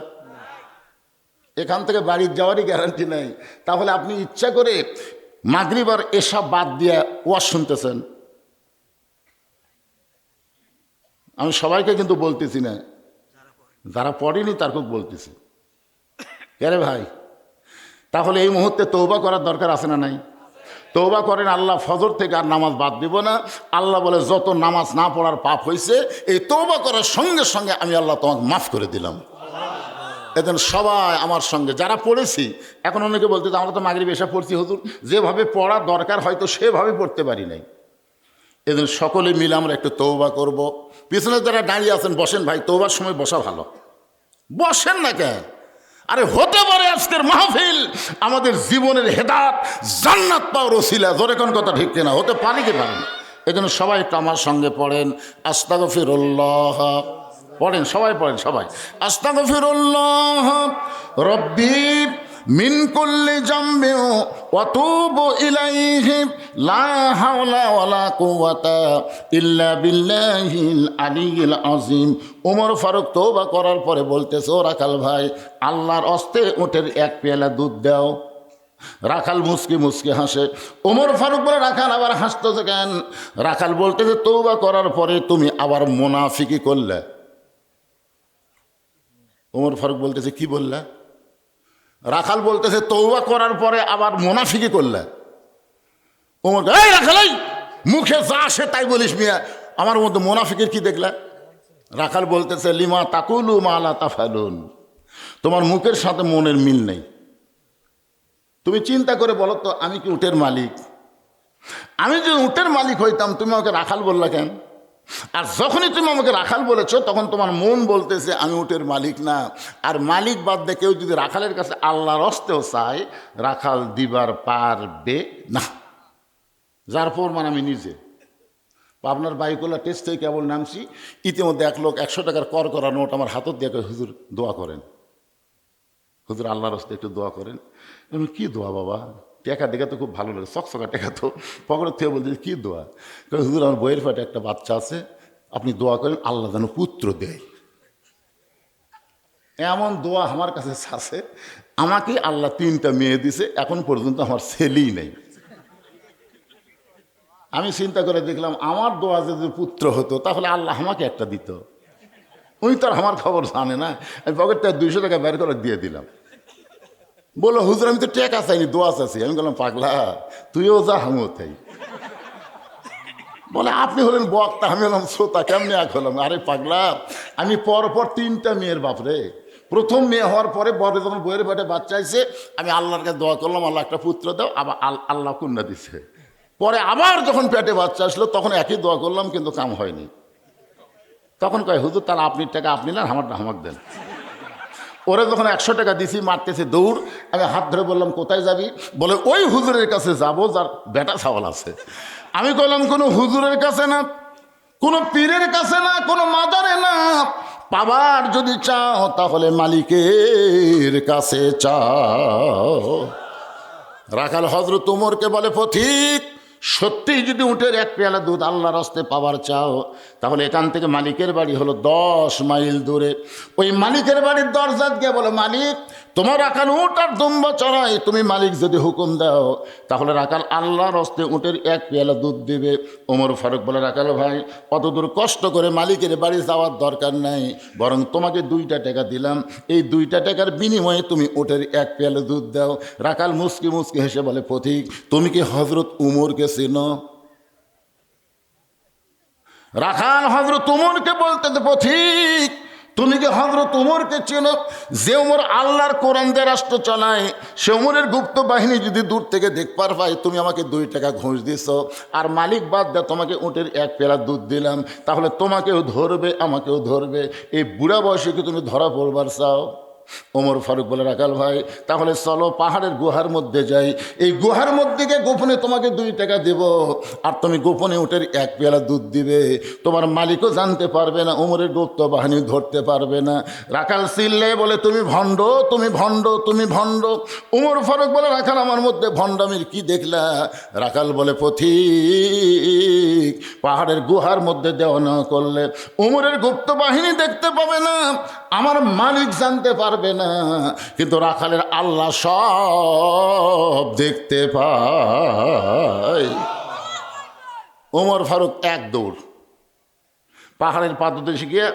এখান থেকে বাড়ির যাওয়ারই গ্যারান্টি নেই। তাহলে আপনি ইচ্ছা করে মাগরিব আর এশা বাদ দিয়ে ওয়াজ শুনতেছেন। আমি সবাইকে কিন্তু বলতেছি না, যারা পড়েনি তারকে বলতেছি। আরে ভাই, তাহলে এই মুহূর্তে তওবা করার দরকার আছে না নাই? তওবা করেন, আল্লাহ ফজর থেকে আর নামাজ বাদ দিব না। আল্লাহ বলে যত নামাজ না পড়ার পাপ হয়েছে এই তওবা করার সঙ্গে সঙ্গে আমি আল্লাহ তোমাকে মাফ করে দিলাম। এদিন সবাই আমার সঙ্গে যারা পড়েছি, এখন অনেকে বলতে আমরা তো মাগরিব এশা পড়ছি হুজুর, যেভাবে পড়া দরকার হয়তো সেভাবে পড়তে পারি নাই। এদিন সকলে মিলে আমরা একটু তওবা করব। পিছনে যারা দাঁড়িয়ে আছেন বসেন ভাই, তওবার সময় বসা ভালো, বসেন না কেন? আরে হতে পারে আজকের মাহফিল আমাদের জীবনের হেদায়েত জান্নাত পাওয়ার ওসিলা। জোরে কোন কথা ঠিক কিনা? হতে পারে কি পারেন? এজন্য সবাই একটু আমার সঙ্গে পড়েন, আস্তাগফিরুল্লাহ। পড়েন সবাই, পড়েন সবাই, আস্তাগফিরুল্লাহ রব্বি মিন কুল্লি জামবিন ওয়া তুবু ইলাইহি লা হাওলা ওয়ালা কুওয়াতা ইল্লা বিল্লাহিল আলিয়্যিল আযীম। ওমর ফারুক তওবা করার পরে বলতেছে, ও রাখাল ভাই, আল্লাহর হস্তে উটের এক পেয়ালা দুধ দাও। রাখাল মুসকি মুসকি হাসে। ওমর ফারুক বলে, রাখাল আবার হাসতেছে কেন? রাখাল বলতেছে, তওবা করার পরে তুমি আবার মুনাফিকি করলে। ওমর ফারুক বলতেছে, কি বললা? রাখাল বলতেছে, তওবা করার পরে আবার মুনাফিকি করলে। ওমর, এই রাখাল, এই মুখে যা আসে তাই বলিস মিয়া, আমার মধ্যে মুনাফিকের কি দেখলা? রাখাল বলতেছে, লিমা তাকুলু মা লা তাফালুন, তোমার মুখের সাথে মনের মিল নেই। তুমি চিন্তা করে বলো তো, আমি কি উটের মালিক? আমি যদি উটের মালিক হইতাম, তুমি আমাকে রাখাল বললা কেন? আর যখনই তুমি আমাকে রাখাল বলেছো, তখন তোমার মন বলতেছে আমি উটের মালিক না। আর মালিক বাদ দিয়ে কেউ যদি রাখালের কাছে আল্লাহর হস্তেও চায়, রাখাল দিবার পারবে না। যার প্রমাণ আমি নিজে। পাবনার বাইকুল্লা টেস্ট থেকে কেবল নামছি, ইতিমধ্যে এক লোক 100 টাকার কর করা নোট আমার হাতত দিয়ে, হুজুর দোয়া করেন, হুজুর আল্লাহর হস্তে একটু দোয়া করেন। আমি, কি দোয়া বাবা? টেকা দেখে তো খুব ভালো লাগে, চকচকা টেকা তো, পকেটের থেকে বলতে, কি দোয়া? হুজুর আমার বইয়ের পেটে একটা বাচ্চা আছে, আপনি দোয়া করেন আল্লাহ যেন পুত্র দেয়। এমন দোয়া আমার কাছে আছে। আমাকে আল্লাহ 3টা মেয়ে দিছে, এখন পর্যন্ত আমার ছেলেই নেই। আমি চিন্তা করে দেখলাম, আমার দোয়া যদি পুত্র হতো তাহলে আল্লাহ আমাকে একটা দিত। উনি তো আর আমার খবর জানে না। আমি পকেট থেকে 200 টাকা বের করে দিয়ে দিলাম। বললো, হুজুর আমি তো টেকা চাইনি, দোয়া চাইছি। আমি বললাম, পাগলা তুইও যা, আমিও তাই। বলে, আপনি হলেন বক্তা, আমি হলাম শ্রোতা, কেমনি এক হলাম? আরে পাগলা, আমি পরপর 3টা মেয়ের বাপরে। প্রথম মেয়ে হওয়ার পরে বড় যখন বইয়ের পেটে বাচ্চা আইছে, আমি আল্লাহর কাছে দোয়া করলাম, আল্লাহ একটা পুত্র দাও। আবার আল্লাহ কন্যা দিছে। পরে আবার যখন পেটে বাচ্চা আসলো, তখন একই দোয়া করলাম, কিন্তু কাম হয়নি। তখন কয়, হুজুর তাহলে আপনি টাকা আপনি না, আমারটা আমাকে দেন। ওরা যখন 100 টাকা দিছি, মারতেছে দৌড়। আমি হাত ধরে বললাম, কোথায় যাবি? বলে, ওই হুজুরের কাছে যাবো যার বেটা ছাওয়াল আছে। আমি কইলাম, কোনো হুজুরের কাছে না, কোনো পীরের কাছে না, কোনো মাজারে না, পাবার যদি চাও তাহলে মালিকের কাছে চাও। রাখাল হযরত ওমরকে বলে, পথিক, সত্যি যদি উটের এক পেয়ালা দুধ আল্লাহর হস্তে পাওয়ার চাও, তাহলে এখান থেকে মালিকের বাড়ি হলো 10 মাইল দূরে। ওই মালিকের বাড়ির দরজাত গিয়ে বলো, মালিক তোমার রাখাল উট আর দুম্বা চড়াই, তুমি মালিক যদি হুকুম দাও তাহলে রাখাল আল্লাহর হস্তে উটের এক পেয়ালা দুধ দিবে। ওমর ফারুক বলে, রাখাল ভাই, অত দূর কষ্ট করে মালিকের বাড়ি যাওয়ার দরকার নাই, বরং তোমাকে 2টা টাকা দিলাম, এই 2টা টাকার বিনিময়ে তুমি উটের এক পেয়ালা দুধ দাও। রাখাল মুসকি মুসকি হেসে বলে, পথিক তুমি কি হযরত উমরকে চেনো? রাখাল হযরত উমরকে বলতে, পথিক তুমি কি হযরত উমরকে চেনো? যে উমর আল্লাহর কোরআন দিয়ে রাষ্ট্র চালায়, সে উমরের গুপ্ত বাহিনী যদি দূর থেকে দেখবার পাই, তুমি আমাকে 2 টাকা ঘুষ দিছ, আর মালিক বাদ দিয়ে তোমাকে উটের এক পেয়ালা দুধ দিলাম, তাহলে তোমাকেও ধরবে আমাকেও ধরবে। এই বুড়া বয়সে কি তুমি ধরা পড়বার চাও? ওমর ফারুক বলে, রাখাল ভাই তাহলে চলো পাহাড়ের গুহার মধ্যে যাই, এই গুহার মধ্যে গিয়ে গোপনে তোমাকে 2 টাকা দেব, আর তুমি গোপনে উটের এক পেয়ালা দুধ দিবে, তোমার মালিকও জানতে পারবে না, ওমরের গুপ্ত বাহিনী ধরতে পারবে না। রাখাল চিল্লে বলে, তুমি ভণ্ড, তুমি ভণ্ড, তুমি ভণ্ড। ওমর ফারুক বলে, রাখাল আমার মধ্যে ভণ্ডামির কি দেখলা? রাখাল বলে, পথিক পাহাড়ের গুহার মধ্যে দেওয়া না করলে ওমরের গুপ্ত বাহিনী দেখতে পাবে না, আমার মালিক জানতে পারবে না, কিন্তু রাখালের আল্লাহ সব দেখতে পায়। ওমর ফারুক এক দৌড় পাহাড়ের পাদদেশে গিয়ে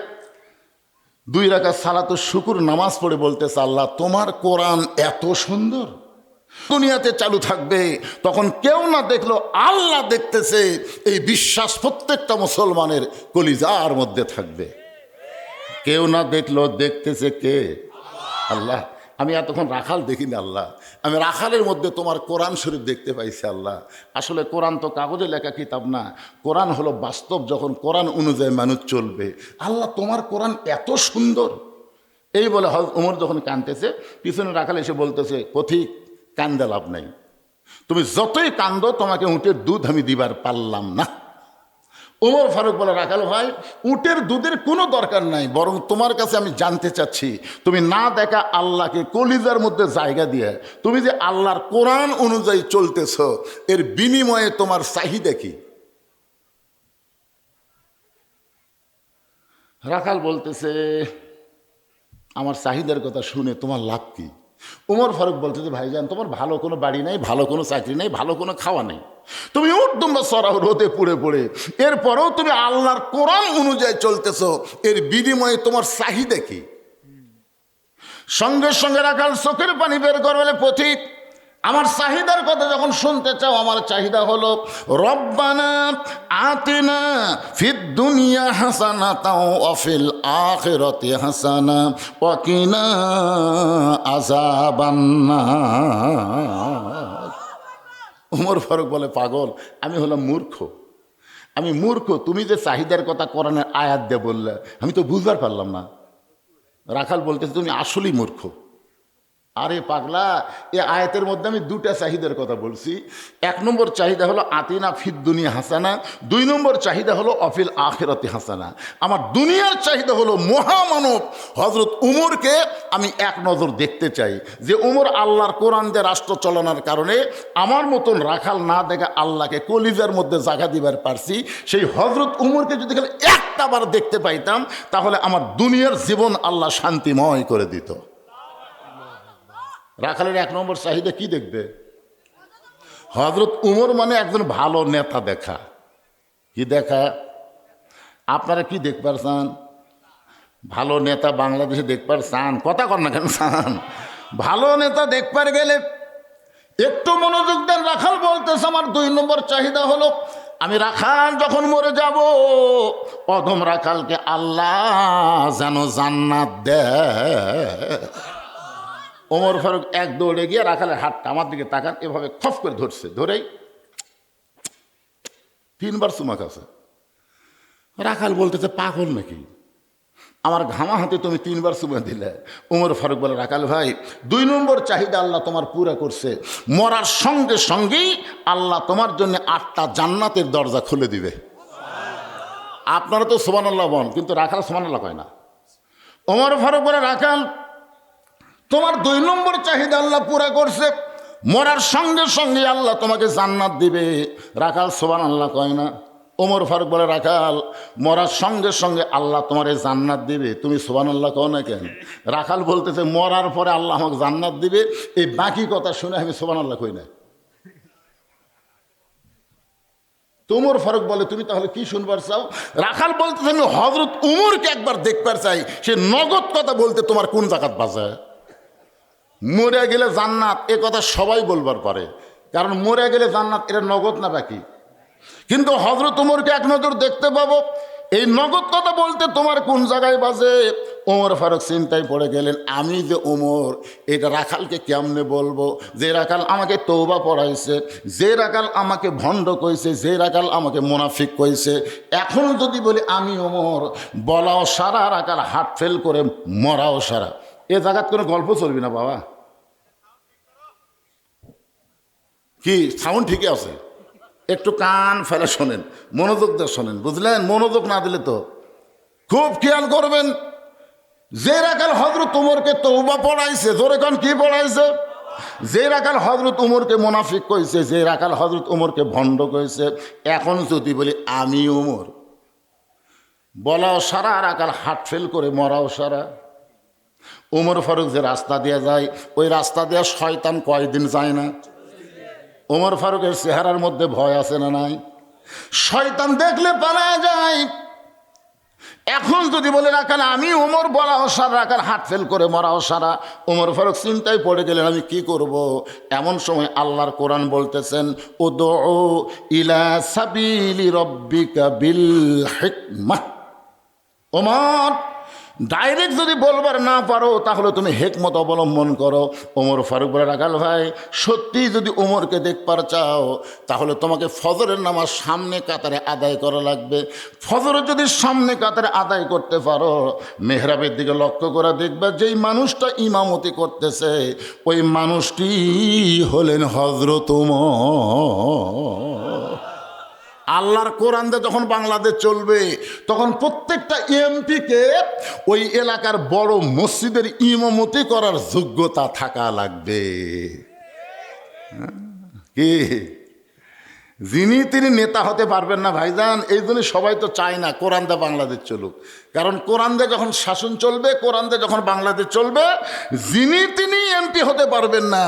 2 রাকাত সালাতুশ শুকুর নামাজ পড়ে বলতেছে, আল্লাহ তোমার কোরআন এত সুন্দর, দুনিয়াতে চালু থাকবে, তখন কেউ না দেখলো আল্লাহ দেখতেছে, এই বিশ্বাস প্রত্যেকটা মুসলমানের কলিজার মধ্যে থাকবে। কেউ না দেখলো, দেখতেছে কে? আল্লাহ। আমি এতক্ষণ রাখাল দেখিনি আল্লাহ, আমি রাখালের মধ্যে তোমার কোরআন শরীফ দেখতে পাইছি আল্লাহ। আসলে কোরআন তো কাগজে লেখা কিতাব না, কোরআন হলো বাস্তব, যখন কোরআন অনুযায়ী মানুষ চলবে। আল্লাহ তোমার কোরআন এত সুন্দর। এই বলে ওমর যখন কাঁদতেছে, পিছনে রাখাল এসে বলতেছে, পথিক কান্দে লাভ নাই, তুমি যতই কান্দো তোমাকে উটের দুধ আমি দিবার পারলাম না। ওমর ফারুক বলে, রাখাল ভাই, উটের দুধের কোনো দরকার নাই, বরং তোমার কাছে আমি জানতে চাচ্ছি, তুমি না দেখা আল্লাহকে কলিজার মধ্যে জায়গা দিয়ে তুমি যে আল্লাহর কোরআন অনুযায়ী চলতেছ, এর বিনিময়ে তোমার চাহিদা কি? রাখাল বলতেছে, আমার চাহিদার কথা শুনে তোমার লাভ কি? ওমর ফারুক বলতেছে, ভাইজান, তোমার ভালো কোনো বাড়ি নেই, ভালো কোনো চাকরি নেই, ভালো কোনো খাওয়া নেই, তুমি উঠ তোমরা সরাও রোদে পুড়ে পড়ে, এরপরেও তুমি আল্লাহর কোরআন অনুযায়ী চলতেছ, এর বিনিময়ে তোমার চাহিদা কি? সঙ্গে সঙ্গে রাখাল চোখের পানি বের করে বলে, পথিক, আমার চাহিদার কথা যখন শুনতে চাও, আমার চাহিদা হলো রব্বানা আতিনা ফিদ দুনিয়া হাসানাতাও ওয়া ফিল আখিরাতি হাসানা ওয়া কিনা আযাবান্নার। ওমর ফারুক বলে, পাগল, আমি হলাম মূর্খ, আমি মূর্খ, তুমি যে চাহিদার কথা কোরআনের আয়াত দিয়ে বললে আমি তো বুঝবার পারলাম না। রাখাল বলতেছে, তুমি আসলেই মূর্খ। আরে পাগলা, এ আয়াতের মধ্যে আমি দুটা চাহিদার কথা বলছি। এক নম্বর চাহিদা হলো আতিনা ফিদ দুনিয়া হাসানা, দুই নম্বর চাহিদা হলো অফিল আখিরাতি হাসানা। আমার দুনিয়ার চাহিদা হলো মহামানব হজরত উমরকে আমি এক নজর দেখতে চাই, যে উমর আল্লাহর কোরআন দিয়ে রাষ্ট্র চালানোর কারণে আমার মতন রাখাল না দেখে আল্লাহকে কলিজার মধ্যে জায়গা দিবার পারছি, সেই হজরত উমরকে যদি খালি একটা বার দেখতে পাইতাম, তাহলে আমার দুনিয়ার জীবন আল্লাহ শান্তিময় করে দিত। রাখালের এক নম্বর চাহিদা কি দেখবে? হজরত উমর মানে একজন ভালো নেতা দেখা। কি দেখা? আপনারা কি দেখবার চান? ভালো নেতা বাংলাদেশে দেখবার চান? কথা কর না কেন চান? ভালো নেতা দেখবার গেলে একটু মনোযোগ দেন। রাখাল বলতেছে, আমার দুই নম্বর চাহিদা হলো আমি রাখাল যখন মরে যাব, অধম রাখালকে আল্লাহ যেন জান্নাত দেয়। ওমর ফারুক এক দৌড়ে গিয়ে রাখালের হাতটা আমার দিকে তাকান, এভাবে খপ করে ধরছে, ধরেই 3 বার চুমা খাচ্ছে। রাখাল বলতেছে, পাগল নাকি, আমার ঘামা হাতে তুমি 3 বার চুমা দিলে? ওমর ফারুক বলে, রাখাল ভাই, 2 নম্বর চাহিদা আল্লাহ তোমার পুরা করছে, মরার সঙ্গে সঙ্গেই আল্লাহ তোমার জন্য 8টা জান্নাতের দরজা খুলে দিবে। আপনারা তো সুবহানাল্লাহ বলেন, কিন্তু রাখাল সুবহানাল্লাহ কয় না। ওমর ফারুক বলে, রাখাল, তোমার 2 নম্বর চাহিদা আল্লাহ পুরা করছে, মরার সঙ্গে সঙ্গে আল্লাহ তোমাকে জান্নাত দিবে। রাখাল সুবহানাল্লাহ কয় না। ওমর ফারুক বলে, রাখাল, মরার সঙ্গে সঙ্গে আল্লাহ তোমার জান্নাত দিবে, তুমি সুবহানাল্লাহ কও না কেন? রাখাল বলতেছে, মরার পরে আল্লাহ আমাকে জান্নাত দিবে, এই বাকি কথা শুনে আমি সুবহানাল্লাহ কই না। ওমর ফারুক বলে, তুমি তাহলে কি শুনবার চাও? রাখাল বলতেছে, আমি হযরত উমরকে একবার দেখবার চাই, সে নগদ কথা বলতে তোমার কোন জাকাত বাজে? মরে গেলে জান্নাত, এ কথা সবাই বলবার পারে, কারণ মরে গেলে জান্নাত এটা নগদ না বাকি। কিন্তু হযরত উমরকে এক নজর দেখতে পাবো, এই নগদ কথা বলতে তোমার কোন জায়গায় বাজে? ওমর ফারুক চিন্তায় পড়ে গেলেন, আমি যে ওমর, এটা রাখালকে কেমনে বলবো? যে রাখাল আমাকে তওবা পড়াইছে, যে রাখাল আমাকে ভণ্ড কইছে, যে রাখাল আমাকে মুনাফিক কইছে, এখন যদি বলি আমি ওমর, বলাও সারা, রাখাল হাত ফেল করে মরাও সারা। এ জায়গাত কোনো গল্প চলবি না বাবা। কি সাউন্ড ঠিকই আছে? একটু কান ফেলে শোনেন, মনোযোগ দিয়ে শোনেন, বুঝলেন? মনোযোগ না দিলে তো খুব খেয়াল করবেন। যে রাখাল হযরত উমরকে তওবা পড়াইছে, জোরে কান কি পড়াইছে? যে রাখাল হযরত উমরকে মুনাফিক কইছে, যে রাখাল হযরত উমরকে ভণ্ড কইছে, এখন যদি বলি আমি উমর, বলাও সারা, রাখাল হাট ফেল করে মরাও সারা। ওমর ফারুক যে রাস্তা দিয়ে যায়, ওই রাস্তা দিয়ে শয়তান কয়দিন যায় না? ওমর ফারুকের চেহারার মধ্যে ভয় আছে না নাই? শয়তান দেখলে পালায়া যায়। এখন যদি বলে রাখাল আমি ওমর, বলাও সারা, রাখাল হাত ফেল করে মরাও সারা। ওমর ফারুক চিন্তায় পড়ে গেলেন, আমি কি করব? এমন সময় আল্লাহর কোরআন বলতেছেন, উদউ ইলা সাবিলি রব্বিকা বিল হিকমাহ। ওমর, ডাইরেক্ট যদি বলবার না পারো, তাহলে তুমি হিকমত অবলম্বন করো। ওমর ফারুক বলে, রাখাল ভাই, সত্যি যদি ওমরকে দেখবার চাও, তাহলে তোমাকে ফজরের নামাজ সামনে কাতারে আদায় করা লাগবে। ফজরের যদি সামনে কাতারে আদায় করতে পারো, মেহরাবের দিকে লক্ষ্য করে দেখবে, যেই মানুষটা ইমামতি করতেছে, ওই মানুষটি হলেন হযরত ওমর। আল্লাহর কোরআন দিয়ে যখন বাংলাদেশ চলবে তখন প্রত্যেকটা এমপিকে ওই এলাকার বড় মসজিদের ইমামতি করার যোগ্যতা থাকা লাগবে। কি যিনি তিনি নেতা হতে পারবেন না ভাইজান। এই জন্য সবাই তো চায় না কোরআন দিয়ে বাংলাদেশ চলুক, কারণ কোরআন দিয়ে যখন শাসন চলবে, কোরআন দিয়ে যখন বাংলাদেশ চলবে, যিনি তিনি এমপি হতে পারবেন না।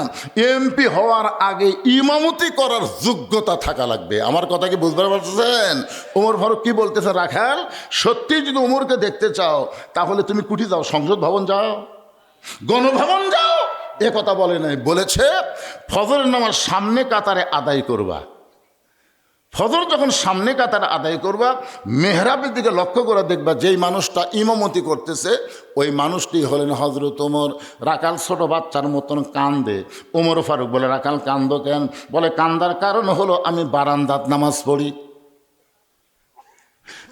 এমপি হওয়ার আগে ইমামতি করার যোগ্যতা থাকা লাগবে। আমার কথা কি বুঝতে পারছেন? ওমর ফারুক কি বলতেছে, রাখাল সত্যি যদি ওমরকে দেখতে চাও তাহলে তুমি কুঠি যাও, সংসদ ভবন যাও, গণভবন যাও। এ কথা বলে নাই, বলেছে ফজরের নামাজ সামনে কাতারে আদায় করবা। ফজর যখন সামনে কাতারে আদায় করবা, মেহরাবের দিকে লক্ষ্য করে দেখবা যেই মানুষটা ইমামতি করতেছে ওই মানুষটি হলেন হজরত ওমর। রাখাল ছোট বাচ্চার মতন কান্দে। ওমর ফারুক বলে, রাখাল কান্দো কেন? বলে, কান্দার কারণ হলো আমি বারান্দাত নামাজ পড়ি,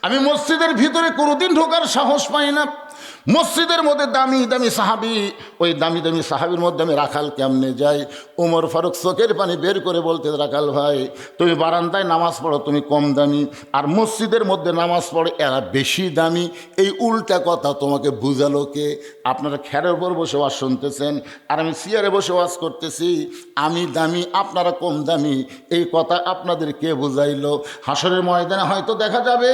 আমি মসজিদের ভিতরে কোনোদিন ঢোকার সাহস পাই না। মসজিদের মধ্যে দামি দামি সাহাবি, ওই দামি দামি সাহাবির মধ্যে আমি রাখাল কেমনে যাই? ওমর ফারুক চোখের পানি বের করে বলতে, রাখাল ভাই তুমি বারান্দায় নামাজ পড়ো, তুমি কম দামি, আর মসজিদের মধ্যে নামাজ পড়ে এরা বেশি দামি। এই উল্টা কথা তোমাকে বুঝালো কে? আপনারা খেরের উপর বসে ওয়াজ শুনতেছেন আর আমি চেয়ারে বসে ওয়াজ করতেছি। আমি দামি, আপনারা কম দামি, এই কথা আপনাদের কে বুঝাইলো? হাসরের ময়দানে হয়তো দেখা যাবে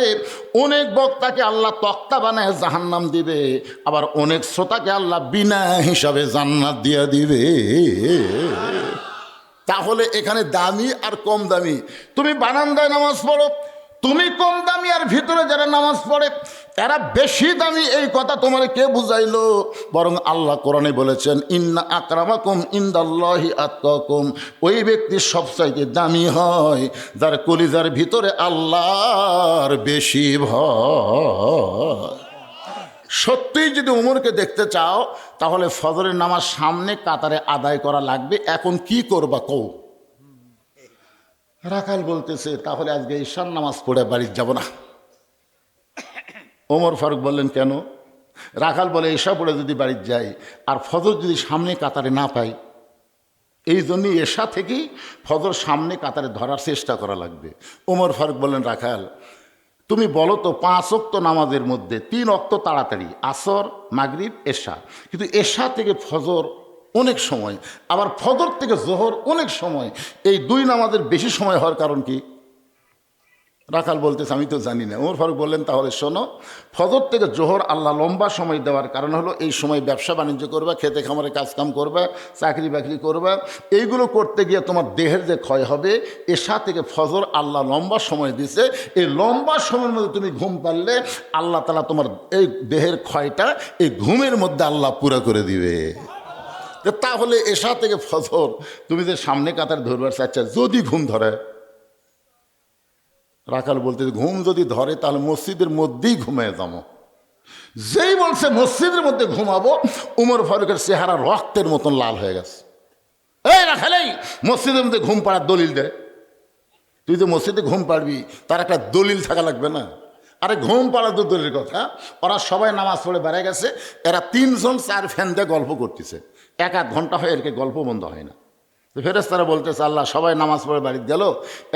অনেক বক্তাকে আল্লাহ তক্তা বানায় জাহান্নাম দিবে, আবার অনেক শ্রোতাকে আল্লাহ বিনা হিসাবে জান্নাত দিয়ে দিবে। তাহলে এখানে দামি আর কম দামি, তুমি বারান্দায় নামাজ পড়ো, তুমি কম দামি, আর ভিতরে যারা নামাজ পড়ে এরা বেশি দামি, এই কথা তোমার কে বুঝাইলো? বরং আল্লাহ কোরআনে বলেছেন, ইন্না আকরামাকুম ইনদাল্লাহি আতকাকুম। ওই ব্যক্তি সবচাইতে দামি হয় যার কলিজার ভিতরে আল্লাহর বেশি ভয়। সত্যিই যদি ওমরকে দেখতে চাও তাহলে ফজরের নামাজ সামনে কাতারে আদায় করা লাগবে। এখন কি করবা কও? রাখাল বলতেছে, তাহলে আজকে ঈশার নামাজ পড়ে বাড়ি যাব না। ওমর ফারুক বললেন, কেন? রাখাল বলে, ঈশা পড়ে যদি বাড়ি যাই আর ফজর যদি সামনে কাতারে না পাই, এই জন্যই ঈশা থেকেই ফজর সামনে কাতারে ধরার চেষ্টা করা লাগবে। ওমর ফারুক বললেন, রাখাল তুমি বলো তো 5 ওয়াক্ত নামাজের মধ্যে 3 ওয়াক্ত তাড়াতাড়ি, আসর, মাগরিব, এশা, কিন্তু এশা থেকে ফজর অনেক সময়, আবার ফজর থেকে জোহর অনেক সময়, এই 2 নামাজের বেশি সময় হওয়ার কারণ কি? রাখাল বলতেছে, আমি তো জানি না। ওমর ফারুক বললেন, তাহলে শোনো, ফজর থেকে জোহর আল্লাহ লম্বা সময় দেওয়ার কারণ হলো এই সময় ব্যবসা বাণিজ্য করবা, খেতে খামারে কাজকাম করবা, চাকরি বাকরি করবা, এইগুলো করতে গিয়ে তোমার দেহের যে ক্ষয় হবে। এশা থেকে ফজর আল্লাহ লম্বা সময় দিছে, এই লম্বা সময়ের মধ্যে তুমি ঘুম পারলে আল্লাহ তাআলা তোমার এই দেহের ক্ষয়টা এই ঘুমের মধ্যে আল্লাহ পুরা করে দিবে। তাহলে এশা থেকে ফজর তুমি যে সামনে কাতার ধরবার চাচ্ছা, যদি ঘুম ধরে, রাখাল বলতে, ঘুম যদি ধরে তাহলে মসজিদের মধ্যেই ঘুমিয়ে যাবো। যেই বলছে মসজিদের মধ্যে ঘুমাবো, উমর ফারুকের চেহারা রক্তের মতন লাল হয়ে গেছে। এই রাখাল, এই মসজিদের মধ্যে ঘুম পাড়ার দলিল দে। তুই যে মসজিদে ঘুম পাড়বি তার একটা দলিল থাকা লাগবে না? আরে ঘুম পাড়ার তো দলিলের কথা। ওরা সবাই নামাজ পড়ে বেড়ে গেছে, এরা 3 জন 4 ফ্যান দিয়ে গল্প করতেছে, 1-1 ঘন্টা হয় এরকে গল্প বন্ধ হয় না। ফেরেশতারা বলতেছে, আল্লাহ সবাই নামাজ পড়ে বাড়িতে গেল,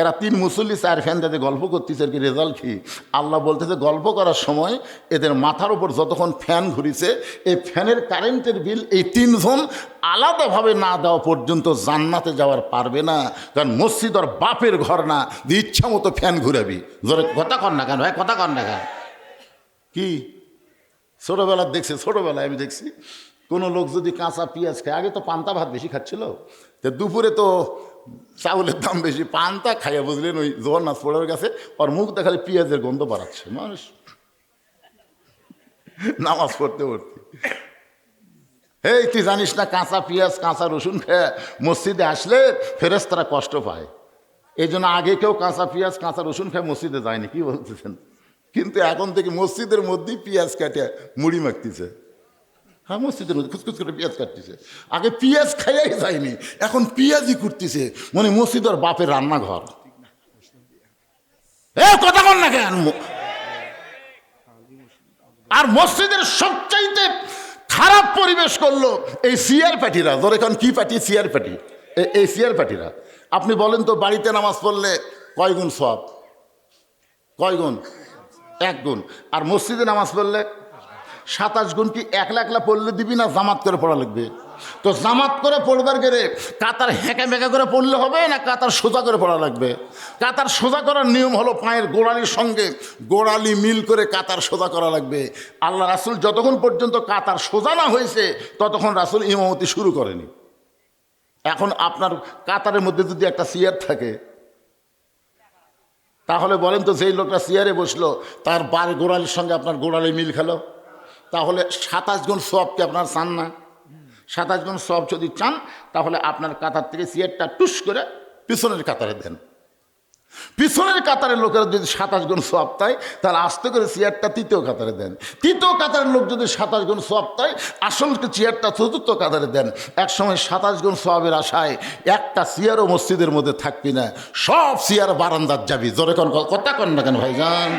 এরা 3 মুসল্লি 4 ফ্যান দিয়ে গল্প করতেছে, আর কি রেজাল্ট কি? আল্লাহ বলতেছে, গল্প করার সময় এদের মাথার উপর যতক্ষণ ফ্যান ঘুরিছে, এই ফ্যানের কারেন্টের বিল এই 3 জন আলাদাভাবে না দেওয়া পর্যন্ত জান্নাতে যাওয়ার পারবে না। কারণ মসজিদ আর বাপের ঘর না যে ইচ্ছা মতো ফ্যান ঘুরাবি। জোরে কথা কর না কেন ভাই, কথা কর না কেন? কি ছোটোবেলার দেখছি, ছোটোবেলায় আমি দেখছি কোনো লোক যদি কাঁচা পেঁয়াজ খায়, আগে তো পান্তা ভাত বেশি খাচ্ছিল, তো দুপুরে তো চাউলের দাম বেশি, পান্তা খাইয়া বুঝলেন ওই জগন্নাথ পড়ার কাছে ওর মুখ দেখালে পেঁয়াজের গন্ধ বাড়াচ্ছে মানুষ নামাজ পড়তে পড়তে। এই তুই জানিস না কাঁচা পেঁয়াজ কাঁচা রসুন খেয়ে মসজিদে আসলে ফেরেশতারা কষ্ট পায়, এই জন্য আগে কেউ কাঁচা পেঁয়াজ কাঁচা রসুন খেয়ে মসজিদে যায়নি। কি বলতেছেন? কিন্তু এখন থেকে মসজিদের মধ্যেই পেঁয়াজ কাটে মুড়ি মাখতেছে। হ্যাঁ, মসজিদের মধ্যে খুচখুচ করে পেঁয়াজ কাটতেছে। আগে পেঁয়াজ খাইয়াই যায়নি, এখন পেঁয়াজই করতেছে, মানে মসজিদ আর বাপের রান্নাঘর। এ কথা বল না কেন? আর মসজিদের সবচাইতে খারাপ পরিবেশ করলো এই সিয়ার পার্টিরা। ধর এখন কি পার্টি? সিয়ার পার্টি। এই সিয়ার পার্টিরা। আপনি বলেন তো বাড়িতে নামাজ পড়লে কয় গুণ সওয়াব? কয় গুণ? 1 গুণ। আর মসজিদে নামাজ পড়লে 27 গুণ। কি একলা একলা পড়লে দিবি না জামাত করে পড়া লাগবে? তো জামাত করে পড়বার গেলে কাতার হেঁকা মেঁকা করে পড়লে হবে না কাতার সোজা করে পড়া লাগবে? কাতার সোজা করার নিয়ম হলো পায়ের গোড়ালির সঙ্গে গোড়ালি মিল করে কাতার সোজা করা লাগবে। আল্লাহ রাসূল যতক্ষণ পর্যন্ত কাতার সোজা না হয়েছে ততক্ষণ রাসূল ইমামতি শুরু করেনি। এখন আপনার কাতারের মধ্যে যদি একটা চেয়ার থাকে, তাহলে বলেন তো যেই লোকটা চেয়ারে বসলো তার পায়ের গোড়ালির সঙ্গে আপনার গোড়ালি মিল খেলো, তাহলে 27 গুণ সওয়াব কি আপনার চান না? 27 গুণ সওয়াব যদি চান তাহলে আপনার কাতার থেকে চেয়ারটা টুস করে পিছনের কাতারে দেন। পিছনের কাতারের লোকেরা যদি 27 গুণ সওয়াব পায় তাহলে আস্তে করে চেয়ারটা তৃতীয় কাতারে দেন। তৃতীয় কাতারের লোক যদি 27 গুণ সওয়াব পায় আসল চেয়ারটা চতুর্থ কাতারে দেন। এক সময় 27 গুণ সওয়াবের আশায় একটা চেয়ারও মসজিদের মধ্যে থাকবি না, সব চেয়ার বারান্দার যাবি। জোরে কোন কথা কন না কেন ভাইজান?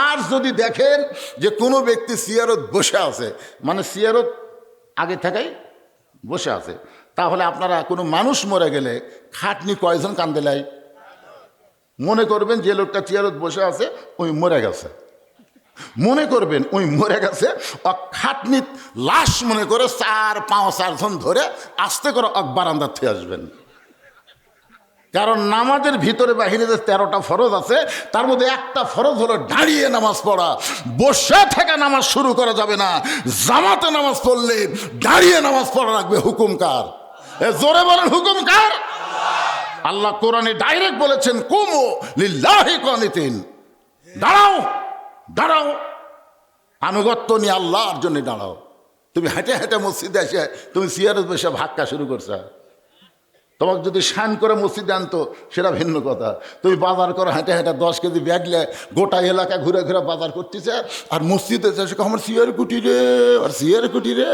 আর যদি দেখেন যে কোনো ব্যক্তি চেয়ারত বসে আছে, মানে চেয়ারত আগে থেকেই বসে আছে, তাহলে আপনারা কোনো মানুষ মরে গেলে খাটনি কয়জন কান্দেলাই? মনে করবেন যে লোকটা চেয়ারত বসে আছে ওই মরে গেছে, মনে করবেন ওই মরে গেছে, খাটনি লাশ মনে করে 4-5 জন ধরে আস্তে করে বারান্দার থেকে আসবেন। কারণ নামাজের ভিতরে বাহিরে যে 13টা ফরজ আছে তার মধ্যে একটা ফরজ হলো দাঁড়িয়ে নামাজ পড়া। বসে থেকে নামাজ শুরু করা যাবে না। জামাতে নামাজ পড়লে দাঁড়িয়ে নামাজ পড়া লাগবে। হুকুম কার? জোরে বলেন হুকুম কার? আল্লাহ কোরআনে ডাইরেক্ট বলেছেন কুমু লিল্লাহি কানিতিন, দাঁড়াও দাঁড়াও, আনুগত্য নিয়ে আল্লাহর জন্য দাঁড়াও। তুমি হেঁটে হেঁটে মসজিদে এসে তুমি চেয়ারে বসে ভাক্কা শুরু করছো। তোমাকে যদি শান করে মসজিদে আনতো সেটা ভিন্ন কথা। তুমি বাজার করো হেঁটে হেঁটে 10 কেজি ব্যাগলে গোটা এলাকা ঘুরে ঘুরে বাজার করতেছে, আর মসজিদে এসে আমার চেয়ার কুটি রে, আর চেয়ার কুটি রে।